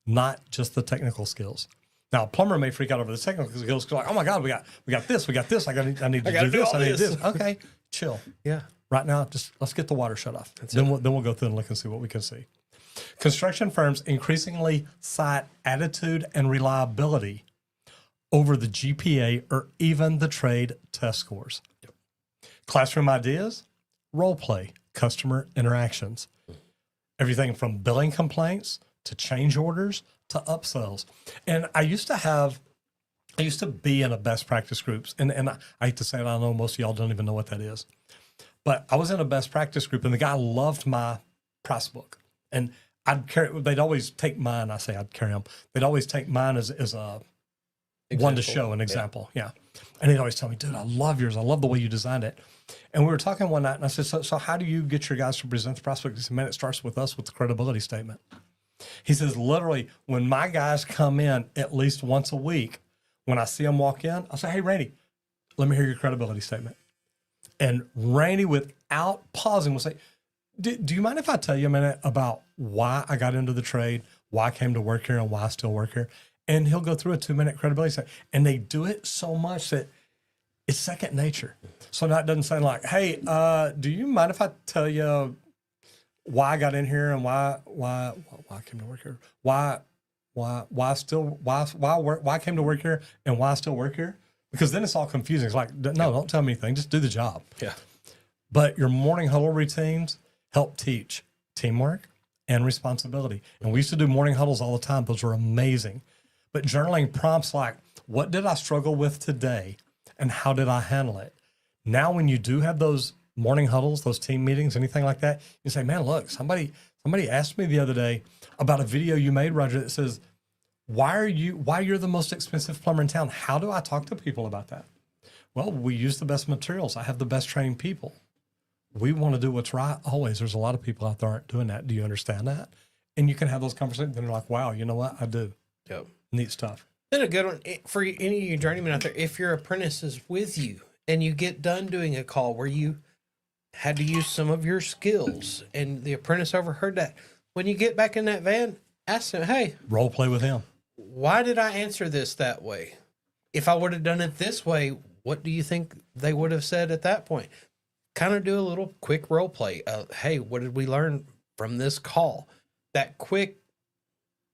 Not just the technical skills. Now, a plumber may freak out over the technical skills. Like, oh my God, we got this. I need to gotta do do this. all I need this. this. Okay, chill. Yeah. Right now, just let's get the water shut off. Then we'll go through and look and see what we can see. Construction firms increasingly cite attitude and reliability over the GPA or even the trade test scores. Classroom ideas, role play, customer interactions. Everything from billing complaints to change orders to upsells. And I used to be in a best practice groups. And I hate to say it, I know most of y'all don't even know what that is. But I was in a best practice group and the guy loved my price book. And they'd always take mine. I say I'd carry them. They'd always take mine as a one to show an example. Yeah. And he'd always tell me, dude, I love yours. I love the way you designed it. And we were talking one night and I said, so how do you get your guys to present the prospect? He said, man, it starts with us with the credibility statement. He says, literally, when my guys come in at least once a week, when I see them walk in, I'll say, hey, Randy, let me hear your credibility statement. And Randy, without pausing, will say, do you mind if I tell you a minute about why I got into the trade, why I came to work here, and why I still work here? And he'll go through a 2-minute credibility statement. And they do it so much that it's second nature. So now it doesn't sound like, hey, do you mind if I tell you why I got in here and why I came to work here? Why I came to work here and why I still work here? Because then it's all confusing. It's like, no, don't tell me anything. Just do the job. Yeah. But your morning huddle routines help teach teamwork and responsibility. And we used to do morning huddles all the time. Those were amazing. But journaling prompts like, what did I struggle with today and how did I handle it? Now, when you do have those morning huddles, those team meetings, anything like that, you say, man, look, somebody asked me the other day about a video you made, Roger, that says, why you're the most expensive plumber in town. How do I talk to people about that? Well, we use the best materials. I have the best trained people. We want to do what's right always. There's a lot of people out there aren't doing that. Do you understand that? And you can have those conversations. And they're like, wow, you know what? I do. Yep. Neat stuff. Then a good one for any of you journeymen out there. If your apprentice is with you and you get done doing a call where you had to use some of your skills and the apprentice overheard that, when you get back in that van, ask them, hey, Role play with him. why did I answer this that way? If I would have done it this way, what do you think they would have said at that point? Kind of do a little quick role play. Hey, what did we learn from this call? That quick,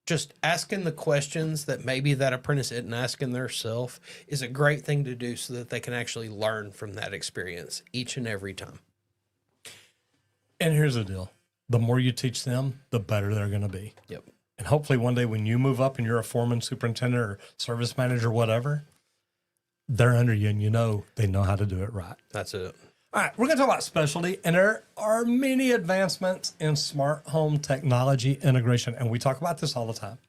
just asking the questions that maybe that apprentice isn't asking theirself is a great thing to do so that they can actually learn from that experience each and every time. And here's the deal. The more you teach them, the better they're going to be. Yep. And hopefully one day when you move up and you're a foreman, superintendent, or service manager, whatever, they're under you and you know they know how to do it right. That's it. All right, we're going to talk about specialty, and there are many advancements in smart home technology integration, and we talk about this all the time.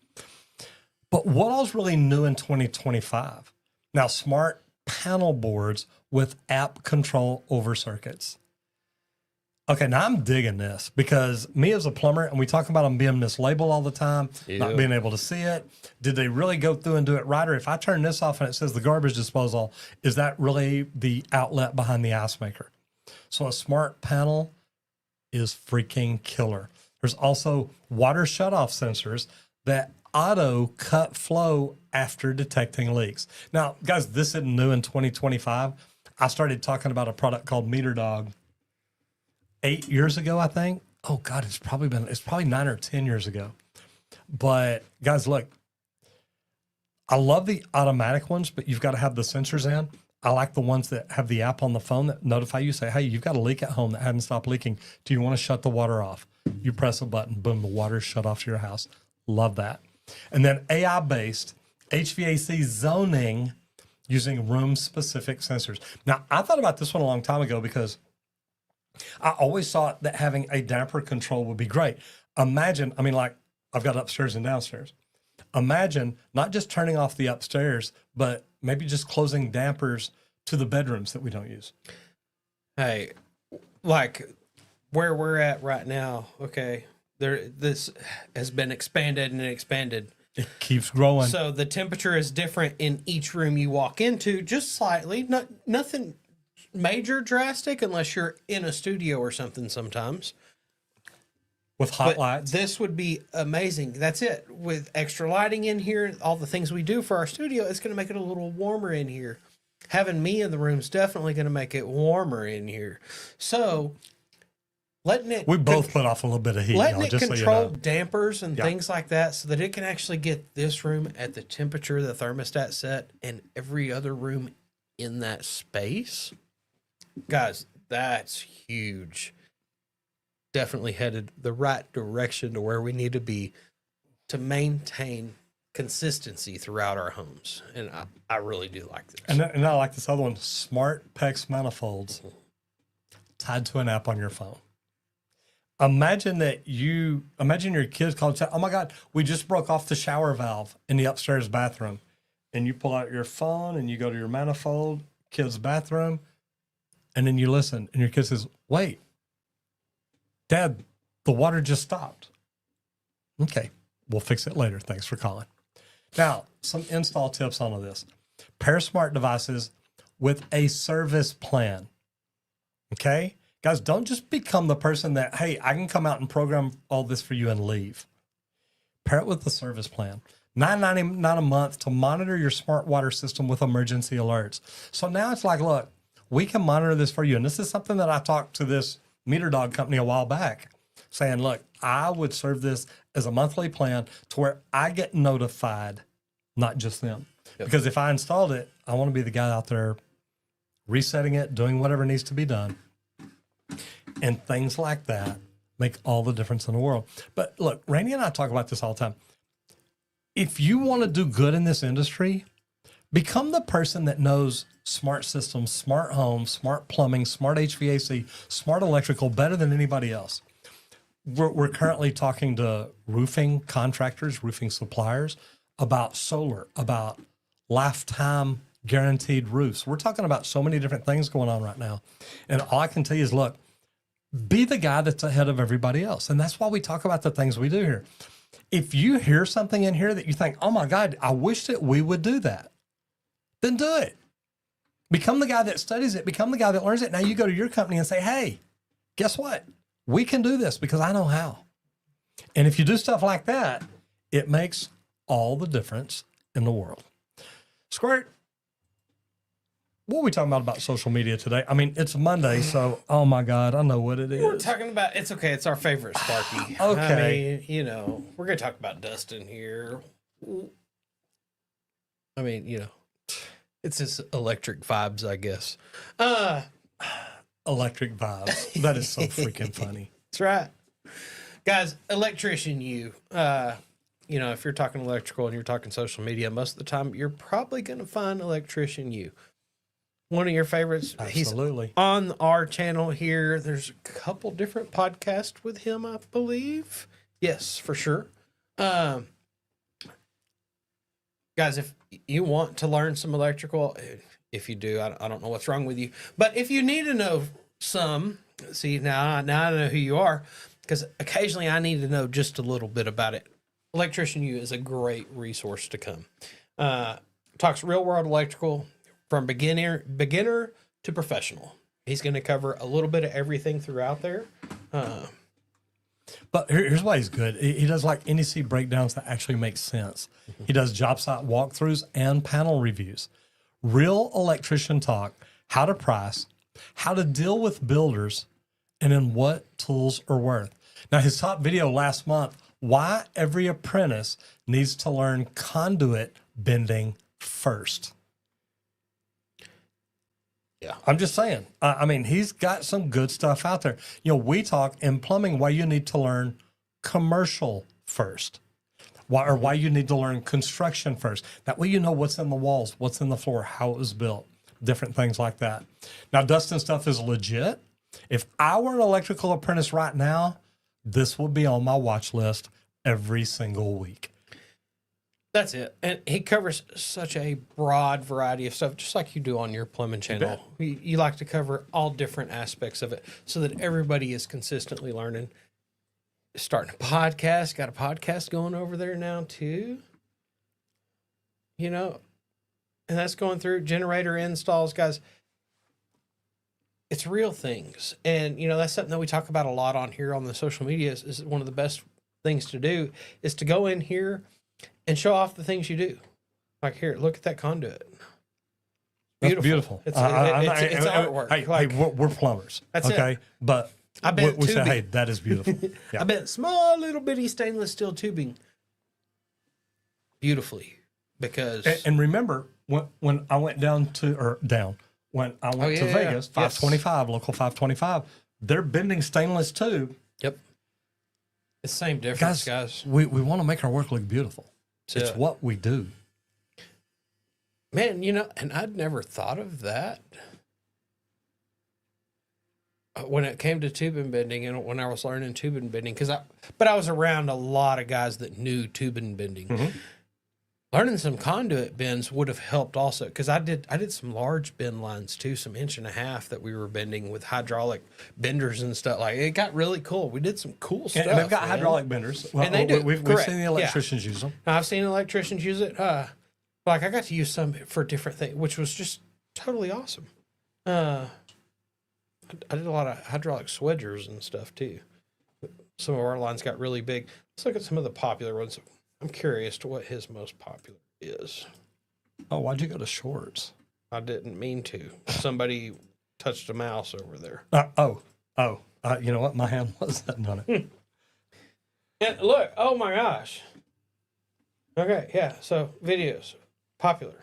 But what all's really new in 2025? Now, smart panel boards with app control over circuits. Okay, now I'm digging this because me as a plumber, and we talk about them being mislabeled all the time, not being able to see it. Did they really go through and do it right? Or if I turn this off and it says the garbage disposal, is that really the outlet behind the ice maker? So a smart panel is freaking killer. There's also water shutoff sensors that auto cut flow after detecting leaks. Now, guys, this isn't new in 2025. I started talking about a product called MeterDog 8 years ago, I think. Oh God, it's probably 9 or 10 years ago. But guys, look, I love the automatic ones, but you've got to have the sensors in. I like the ones that have the app on the phone that notify you, say, hey, you've got a leak at home that hadn't stopped leaking. Do you want to shut the water off? You press a button, boom, the water's shut off to your house. Love that. And then AI-based HVAC zoning using room-specific sensors. Now, I thought about this one a long time ago because I always thought that having a damper control would be great. Imagine, I mean, like I've got upstairs and downstairs. Imagine not just turning off the upstairs, but maybe just closing dampers to the bedrooms that we don't use. Hey, like where we're at right now, okay, this has been expanded and expanded. It keeps growing. So the temperature is different in each room you walk into, just slightly. Nothing major drastic unless you're in a studio or something sometimes. With hot But lights. this would be amazing. That's it. With extra lighting in here, all the things we do for our studio, it's going to make it a little warmer in here. Having me in the room is definitely going to make it warmer in here. So letting it We both put off a little bit of heat, letting y'all, it just control so you know. dampers and Yeah. things like that so that it can actually get this room at the temperature the thermostat set and every other room in that space. Guys, that's huge. Definitely headed the right direction to where we need to be to maintain consistency throughout our homes. And I really do like this. And I like this other one, smart PEX manifolds tied to an app on your phone. Imagine your kids call and say, oh my God, we just broke off the shower valve in the upstairs bathroom. And you pull out your phone and you go to your manifold, kid's bathroom, and then you listen and your kid says, wait, Dad, the water just stopped. Okay, we'll fix it later. Thanks for calling. Now, some install tips on all this. Pair smart devices with a service plan. Okay? Guys, don't just become the person that, hey, I can come out and program all this for you and leave. Pair it with the service plan. $9.99 a month to monitor your smart water system with emergency alerts. So now it's like, look, we can monitor this for you. And this is something that I talked to this MeterDog company a while back saying, look, I would serve this as a monthly plan to where I get notified, not just them. Yep. Because if I installed it, I want to be the guy out there resetting it, doing whatever needs to be done. And things like that make all the difference in the world. But look, Randy and I talk about this all the time. If you want to do good in this industry, become the person that knows smart systems, smart homes, smart plumbing, smart HVAC, smart electrical better than anybody else. We're currently talking to roofing contractors, roofing suppliers about solar, about lifetime guaranteed roofs. We're talking about so many different things going on right now. And all I can tell you is, look, be the guy that's ahead of everybody else. And that's why we talk about the things we do here. If you hear something in here that you think, oh my God, I wish that we would do that, then do it. Become the guy that studies it. Become the guy that learns it. Now you go to your company and say, hey, guess what? We can do this because I know how. And if you do stuff like that, it makes all the difference in the world. Squirt, what are we talking about social media today? I mean, it's Monday, so, oh my God, I know what it is. We're talking about, it's okay. It's our favorite Sparky. Okay. I mean, you know, we're going to talk about Dustin here. I mean, you know, it's just electric vibes, I guess. Electric vibes. That is so freaking funny. That's right. Guys, electrician you know, if you're talking electrical and you're talking social media, most of the time you're probably going to find electrician you. One of your favorites. Absolutely. He's on our channel here. There's a couple different podcasts with him, I believe. Yes, for sure. guys, if you want to learn some electrical, if you do, I don't know what's wrong with you, but if you need to know some, see, now I know who you are, because occasionally I need to know just a little bit about it. Electrician U is a great resource to come. Talks real world electrical from beginner to professional. He's going to cover a little bit of everything throughout there. But here's why he's good. He does like NEC breakdowns that actually make sense. He does job site walkthroughs and panel reviews. Real electrician talk, how to price, how to deal with builders, and then what tools are worth. Now, his top video last month, why every apprentice needs to learn conduit bending first. Yeah. I'm just saying. I mean, he's got some good stuff out there. You know, we talk in plumbing why you need to learn commercial first, why you need to learn construction first. That way you know what's in the walls, what's in the floor, how it was built, different things like that. Now, Dustin stuff is legit. If I were an electrical apprentice right now, this would be on my watch list every single week. That's it. And he covers such a broad variety of stuff, just like you do on your plumbing channel. You like to cover all different aspects of it so that everybody is consistently learning. Starting a podcast, got a podcast going over there now too. You know, and that's going through generator installs, guys. It's real things. And, you know, that's something that we talk about a lot on here on the social media is one of the best things to do is to go in here and show off the things you do. Like here, look at that conduit. That's beautiful. It's artwork. Hey, we're plumbers. That's okay? it. But I bet we say, hey, that is beautiful. Yeah. I bet small little bitty stainless steel tubing beautifully because And remember when I went when I went to Vegas, 525, local 525, they're bending stainless tube. Yep. It's the same difference, guys. We want to make our work look beautiful. It's what we do. Man, you know, and I'd never thought of that. When it came to tubing bending and when I was learning tubing bending, but I was around a lot of guys that knew tubing bending. Mm-hmm. Learning some conduit bends would have helped also because I did some large bend lines too, some 1.5 inch that we were bending with hydraulic benders and stuff. Like it got really cool. We did some cool stuff. And they've got hydraulic benders. And they do. We've seen the electricians use them. I've seen electricians use it. Like I got to use some for different things, which was just totally awesome. I did a lot of hydraulic swedgers and stuff too. Some of our lines got really big. Let's look at some of the popular ones. I'm curious to what his most popular is. Oh, why'd you go to shorts? I didn't mean to. Somebody touched a mouse over there. You know what? My hand wasn't on it. And look, oh my gosh. Okay, yeah. So videos, popular.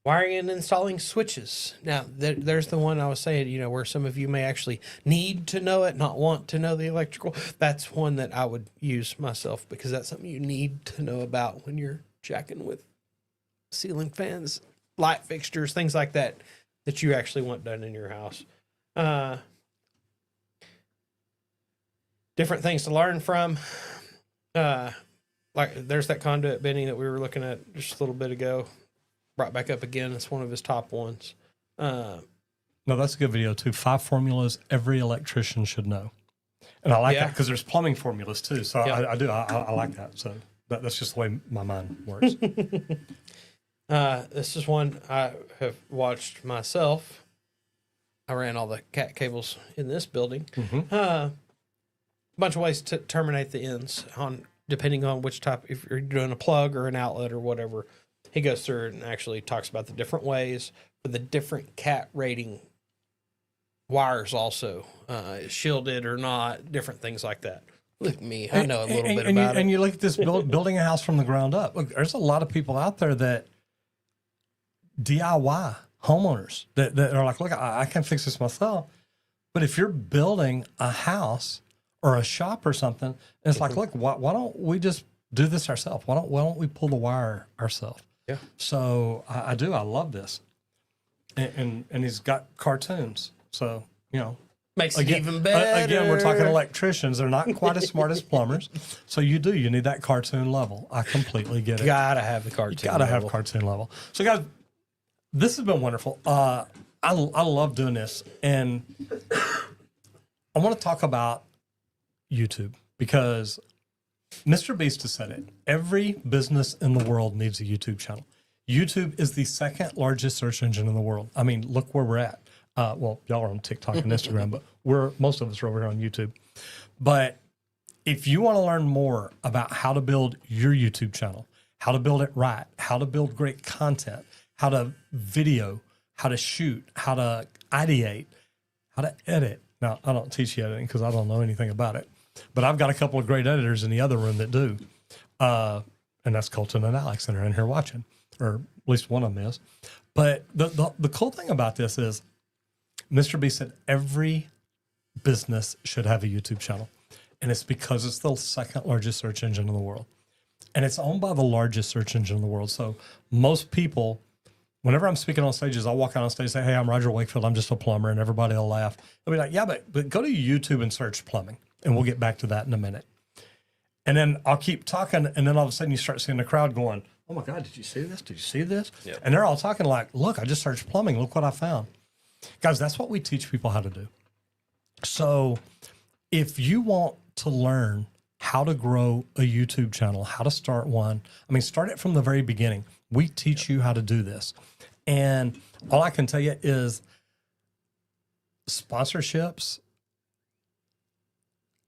Wiring and installing switches. Now, there's the one I was saying, you know, where some of you may actually need to know it, not want to know the electrical. That's one that I would use myself because that's something you need to know about when you're jacking with ceiling fans, light fixtures, things like that you actually want done in your house. Different things to learn from. Like there's that conduit bending that we were looking at just a little bit ago. Brought back up again. It's one of his top ones. No, that's a good video too. 5 formulas every electrician should know. And I like that because there's plumbing formulas too. So I do. I like that. So that's just the way my mind works. This is one I have watched myself. I ran all the cat cables in this building. Mm-hmm. A bunch of ways to terminate the ends depending on which type, if you're doing a plug or an outlet or whatever. He goes through and actually talks about the different ways for the different cat rating wires also, shielded or not, different things like that. Look at me. I know a little bit about it. And you look at this building a house from the ground up. Look, there's a lot of people out there that DIY homeowners that are like, look, I can fix this myself. But if you're building a house or a shop or something, it's like, look, why don't we just do this ourselves? Why don't we pull the wire ourselves? Yeah. So I love this. And he's got cartoons. So, you know. Makes it even better. Again, we're talking electricians. They're not quite as smart as plumbers. So you need that cartoon level. I completely get it. Gotta have the cartoon. Gotta have cartoon level. So guys, this has been wonderful. I love doing this. And I want to talk about YouTube because Mr. Beast has said it. Every business in the world needs a YouTube channel. YouTube is the second largest search engine in the world. I mean, look where we're at. Well, y'all are on TikTok and Instagram, but most of us are over here on YouTube. But if you want to learn more about how to build your YouTube channel, how to build it right, how to build great content, how to video, how to shoot, how to ideate, how to edit. Now, I don't teach you editing because I don't know anything about it, but I've got a couple of great editors in the other room that do. And that's Colton and Alex that are in here watching, or at least one of them is. But the cool thing about this is Mr. B said every business should have a YouTube channel. And it's because it's the second largest search engine in the world. And it's owned by the largest search engine in the world. So most people, whenever I'm speaking on stages, I'll walk out on stage and say, hey, I'm Roger Wakefield. I'm just a plumber. And everybody will laugh. They'll be like, yeah, but go to YouTube and search plumbing. And we'll get back to that in a minute. And then I'll keep talking. And then all of a sudden you start seeing the crowd going, oh my God, did you see this? Did you see this? Yep. And they're all talking like, look, I just searched plumbing. Look what I found. Guys, that's what we teach people how to do. So if you want to learn how to grow a YouTube channel, how to start one, I mean, start it from the very beginning. We teach you how to do this. And all I can tell you is sponsorships,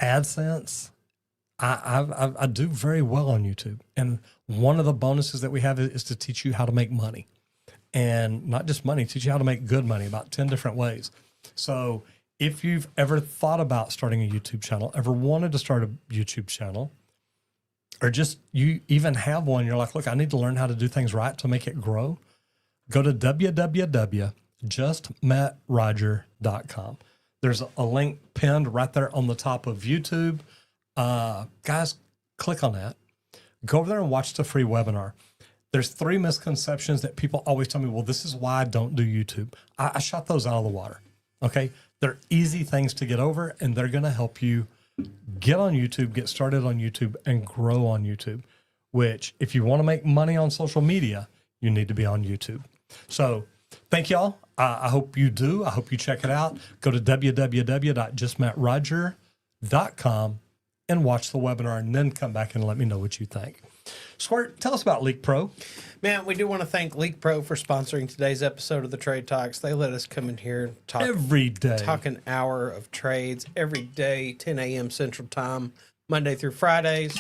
AdSense, I do very well on YouTube. And one of the bonuses that we have is to teach you how to make money. And not just money, teach you how to make good money, about 10 different ways. So if you've ever thought about starting a YouTube channel, ever wanted to start a YouTube channel, or just you even have one, you're like, look, I need to learn how to do things right to make it grow, go to www.justmetroger.com. There's a link pinned right there on the top of YouTube. Guys, click on that. Go over there and watch the free webinar. There's 3 misconceptions that people always tell me, well, this is why I don't do YouTube. I shot those out of the water, okay? They're easy things to get over, and they're going to help you get on YouTube, get started on YouTube, and grow on YouTube, which if you want to make money on social media, you need to be on YouTube. So thank y'all. I hope you do. I hope you check it out. Go to www.justmattroger.com and watch the webinar, and then come back and let me know what you think. Squirt, tell us about Leak Pro. Man, we do want to thank Leak Pro for sponsoring today's episode of the Trade Talks. They let us come in here and talk every day. Talk an hour of trades every day, 10 a.m. Central Time, Monday through Fridays.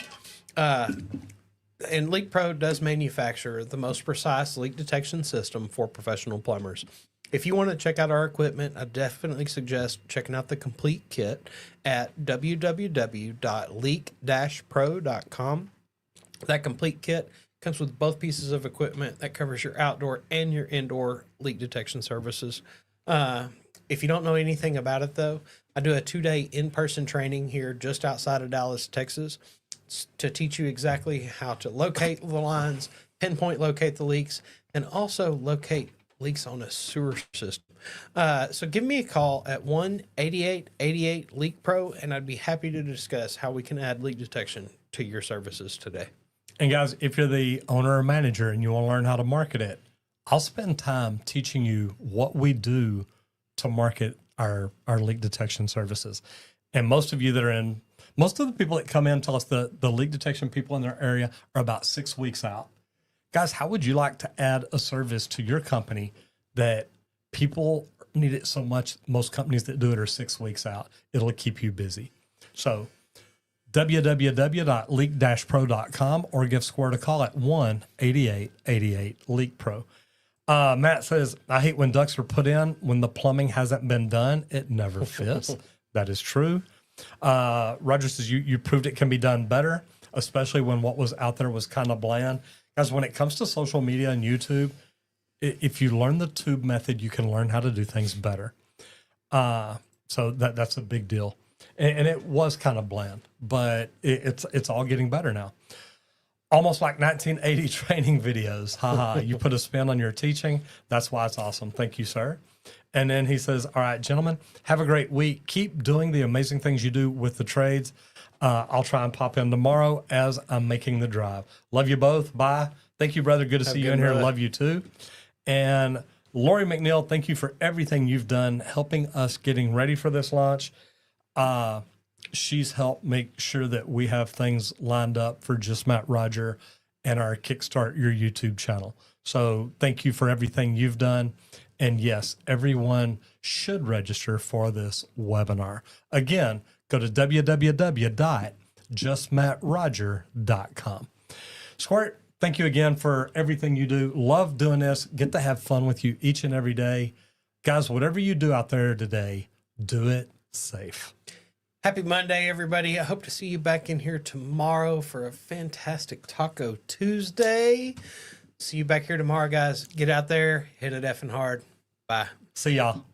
And Leak Pro does manufacture the most precise leak detection system for professional plumbers. If you want to check out our equipment, I definitely suggest checking out the complete kit at www.leak-pro.com. That complete kit comes with both pieces of equipment that covers your outdoor and your indoor leak detection services. If you don't know anything about it, though, I do a 2-day in-person training here just outside of Dallas, Texas, to teach you exactly how to locate the lines, pinpoint locate the leaks, and also locate leaks on a sewer system. So give me a call at 1-8888-LEAK-PRO, and I'd be happy to discuss how we can add leak detection to your services today. And guys, if you're the owner or manager and you want to learn how to market it, I'll spend time teaching you what we do to market our leak detection services. And most of the people that come in tell us the leak detection people in their area are about 6 weeks out. Guys, how would you like to add a service to your company that people need it so much? Most companies that do it are 6 weeks out. It'll keep you busy. So www.leak-pro.com or give Squirt a call at 1-8888-LEAK-PRO. Matt says, I hate when ducts are put in when the plumbing hasn't been done. It never fits. That is true. Roger says, you proved it can be done better, especially when what was out there was kind of bland. Guys, when it comes to social media and YouTube, if you learn the tube method, you can learn how to do things better. So that's a big deal. And it was kind of bland, but it's all getting better now. Almost like 1980 training videos. Haha, you put a spin on your teaching. That's why it's awesome. Thank you, sir. And then he says, all right, gentlemen, have a great week. Keep doing the amazing things you do with the trades. I'll try and pop in tomorrow as I'm making the drive. Love you both. Bye. Thank you, brother. Good to see you in here. brother. Love you too. And Lori McNeil, thank you for everything you've done helping us getting ready for this launch. She's helped make sure that we have things lined up for Just Matt Roger and our Kickstart Your YouTube channel. So thank you for everything you've done. And yes, everyone should register for this webinar. Again, go to www.justmattroger.com. Squirt, thank you again for everything you do. Love doing this. Get to have fun with you each and every day. Guys, whatever you do out there today, do it safe. Happy Monday, everybody. I hope to see you back in here tomorrow for a fantastic Taco Tuesday. See you back here tomorrow, guys. Get out there, hit it effing hard. Bye. See y'all.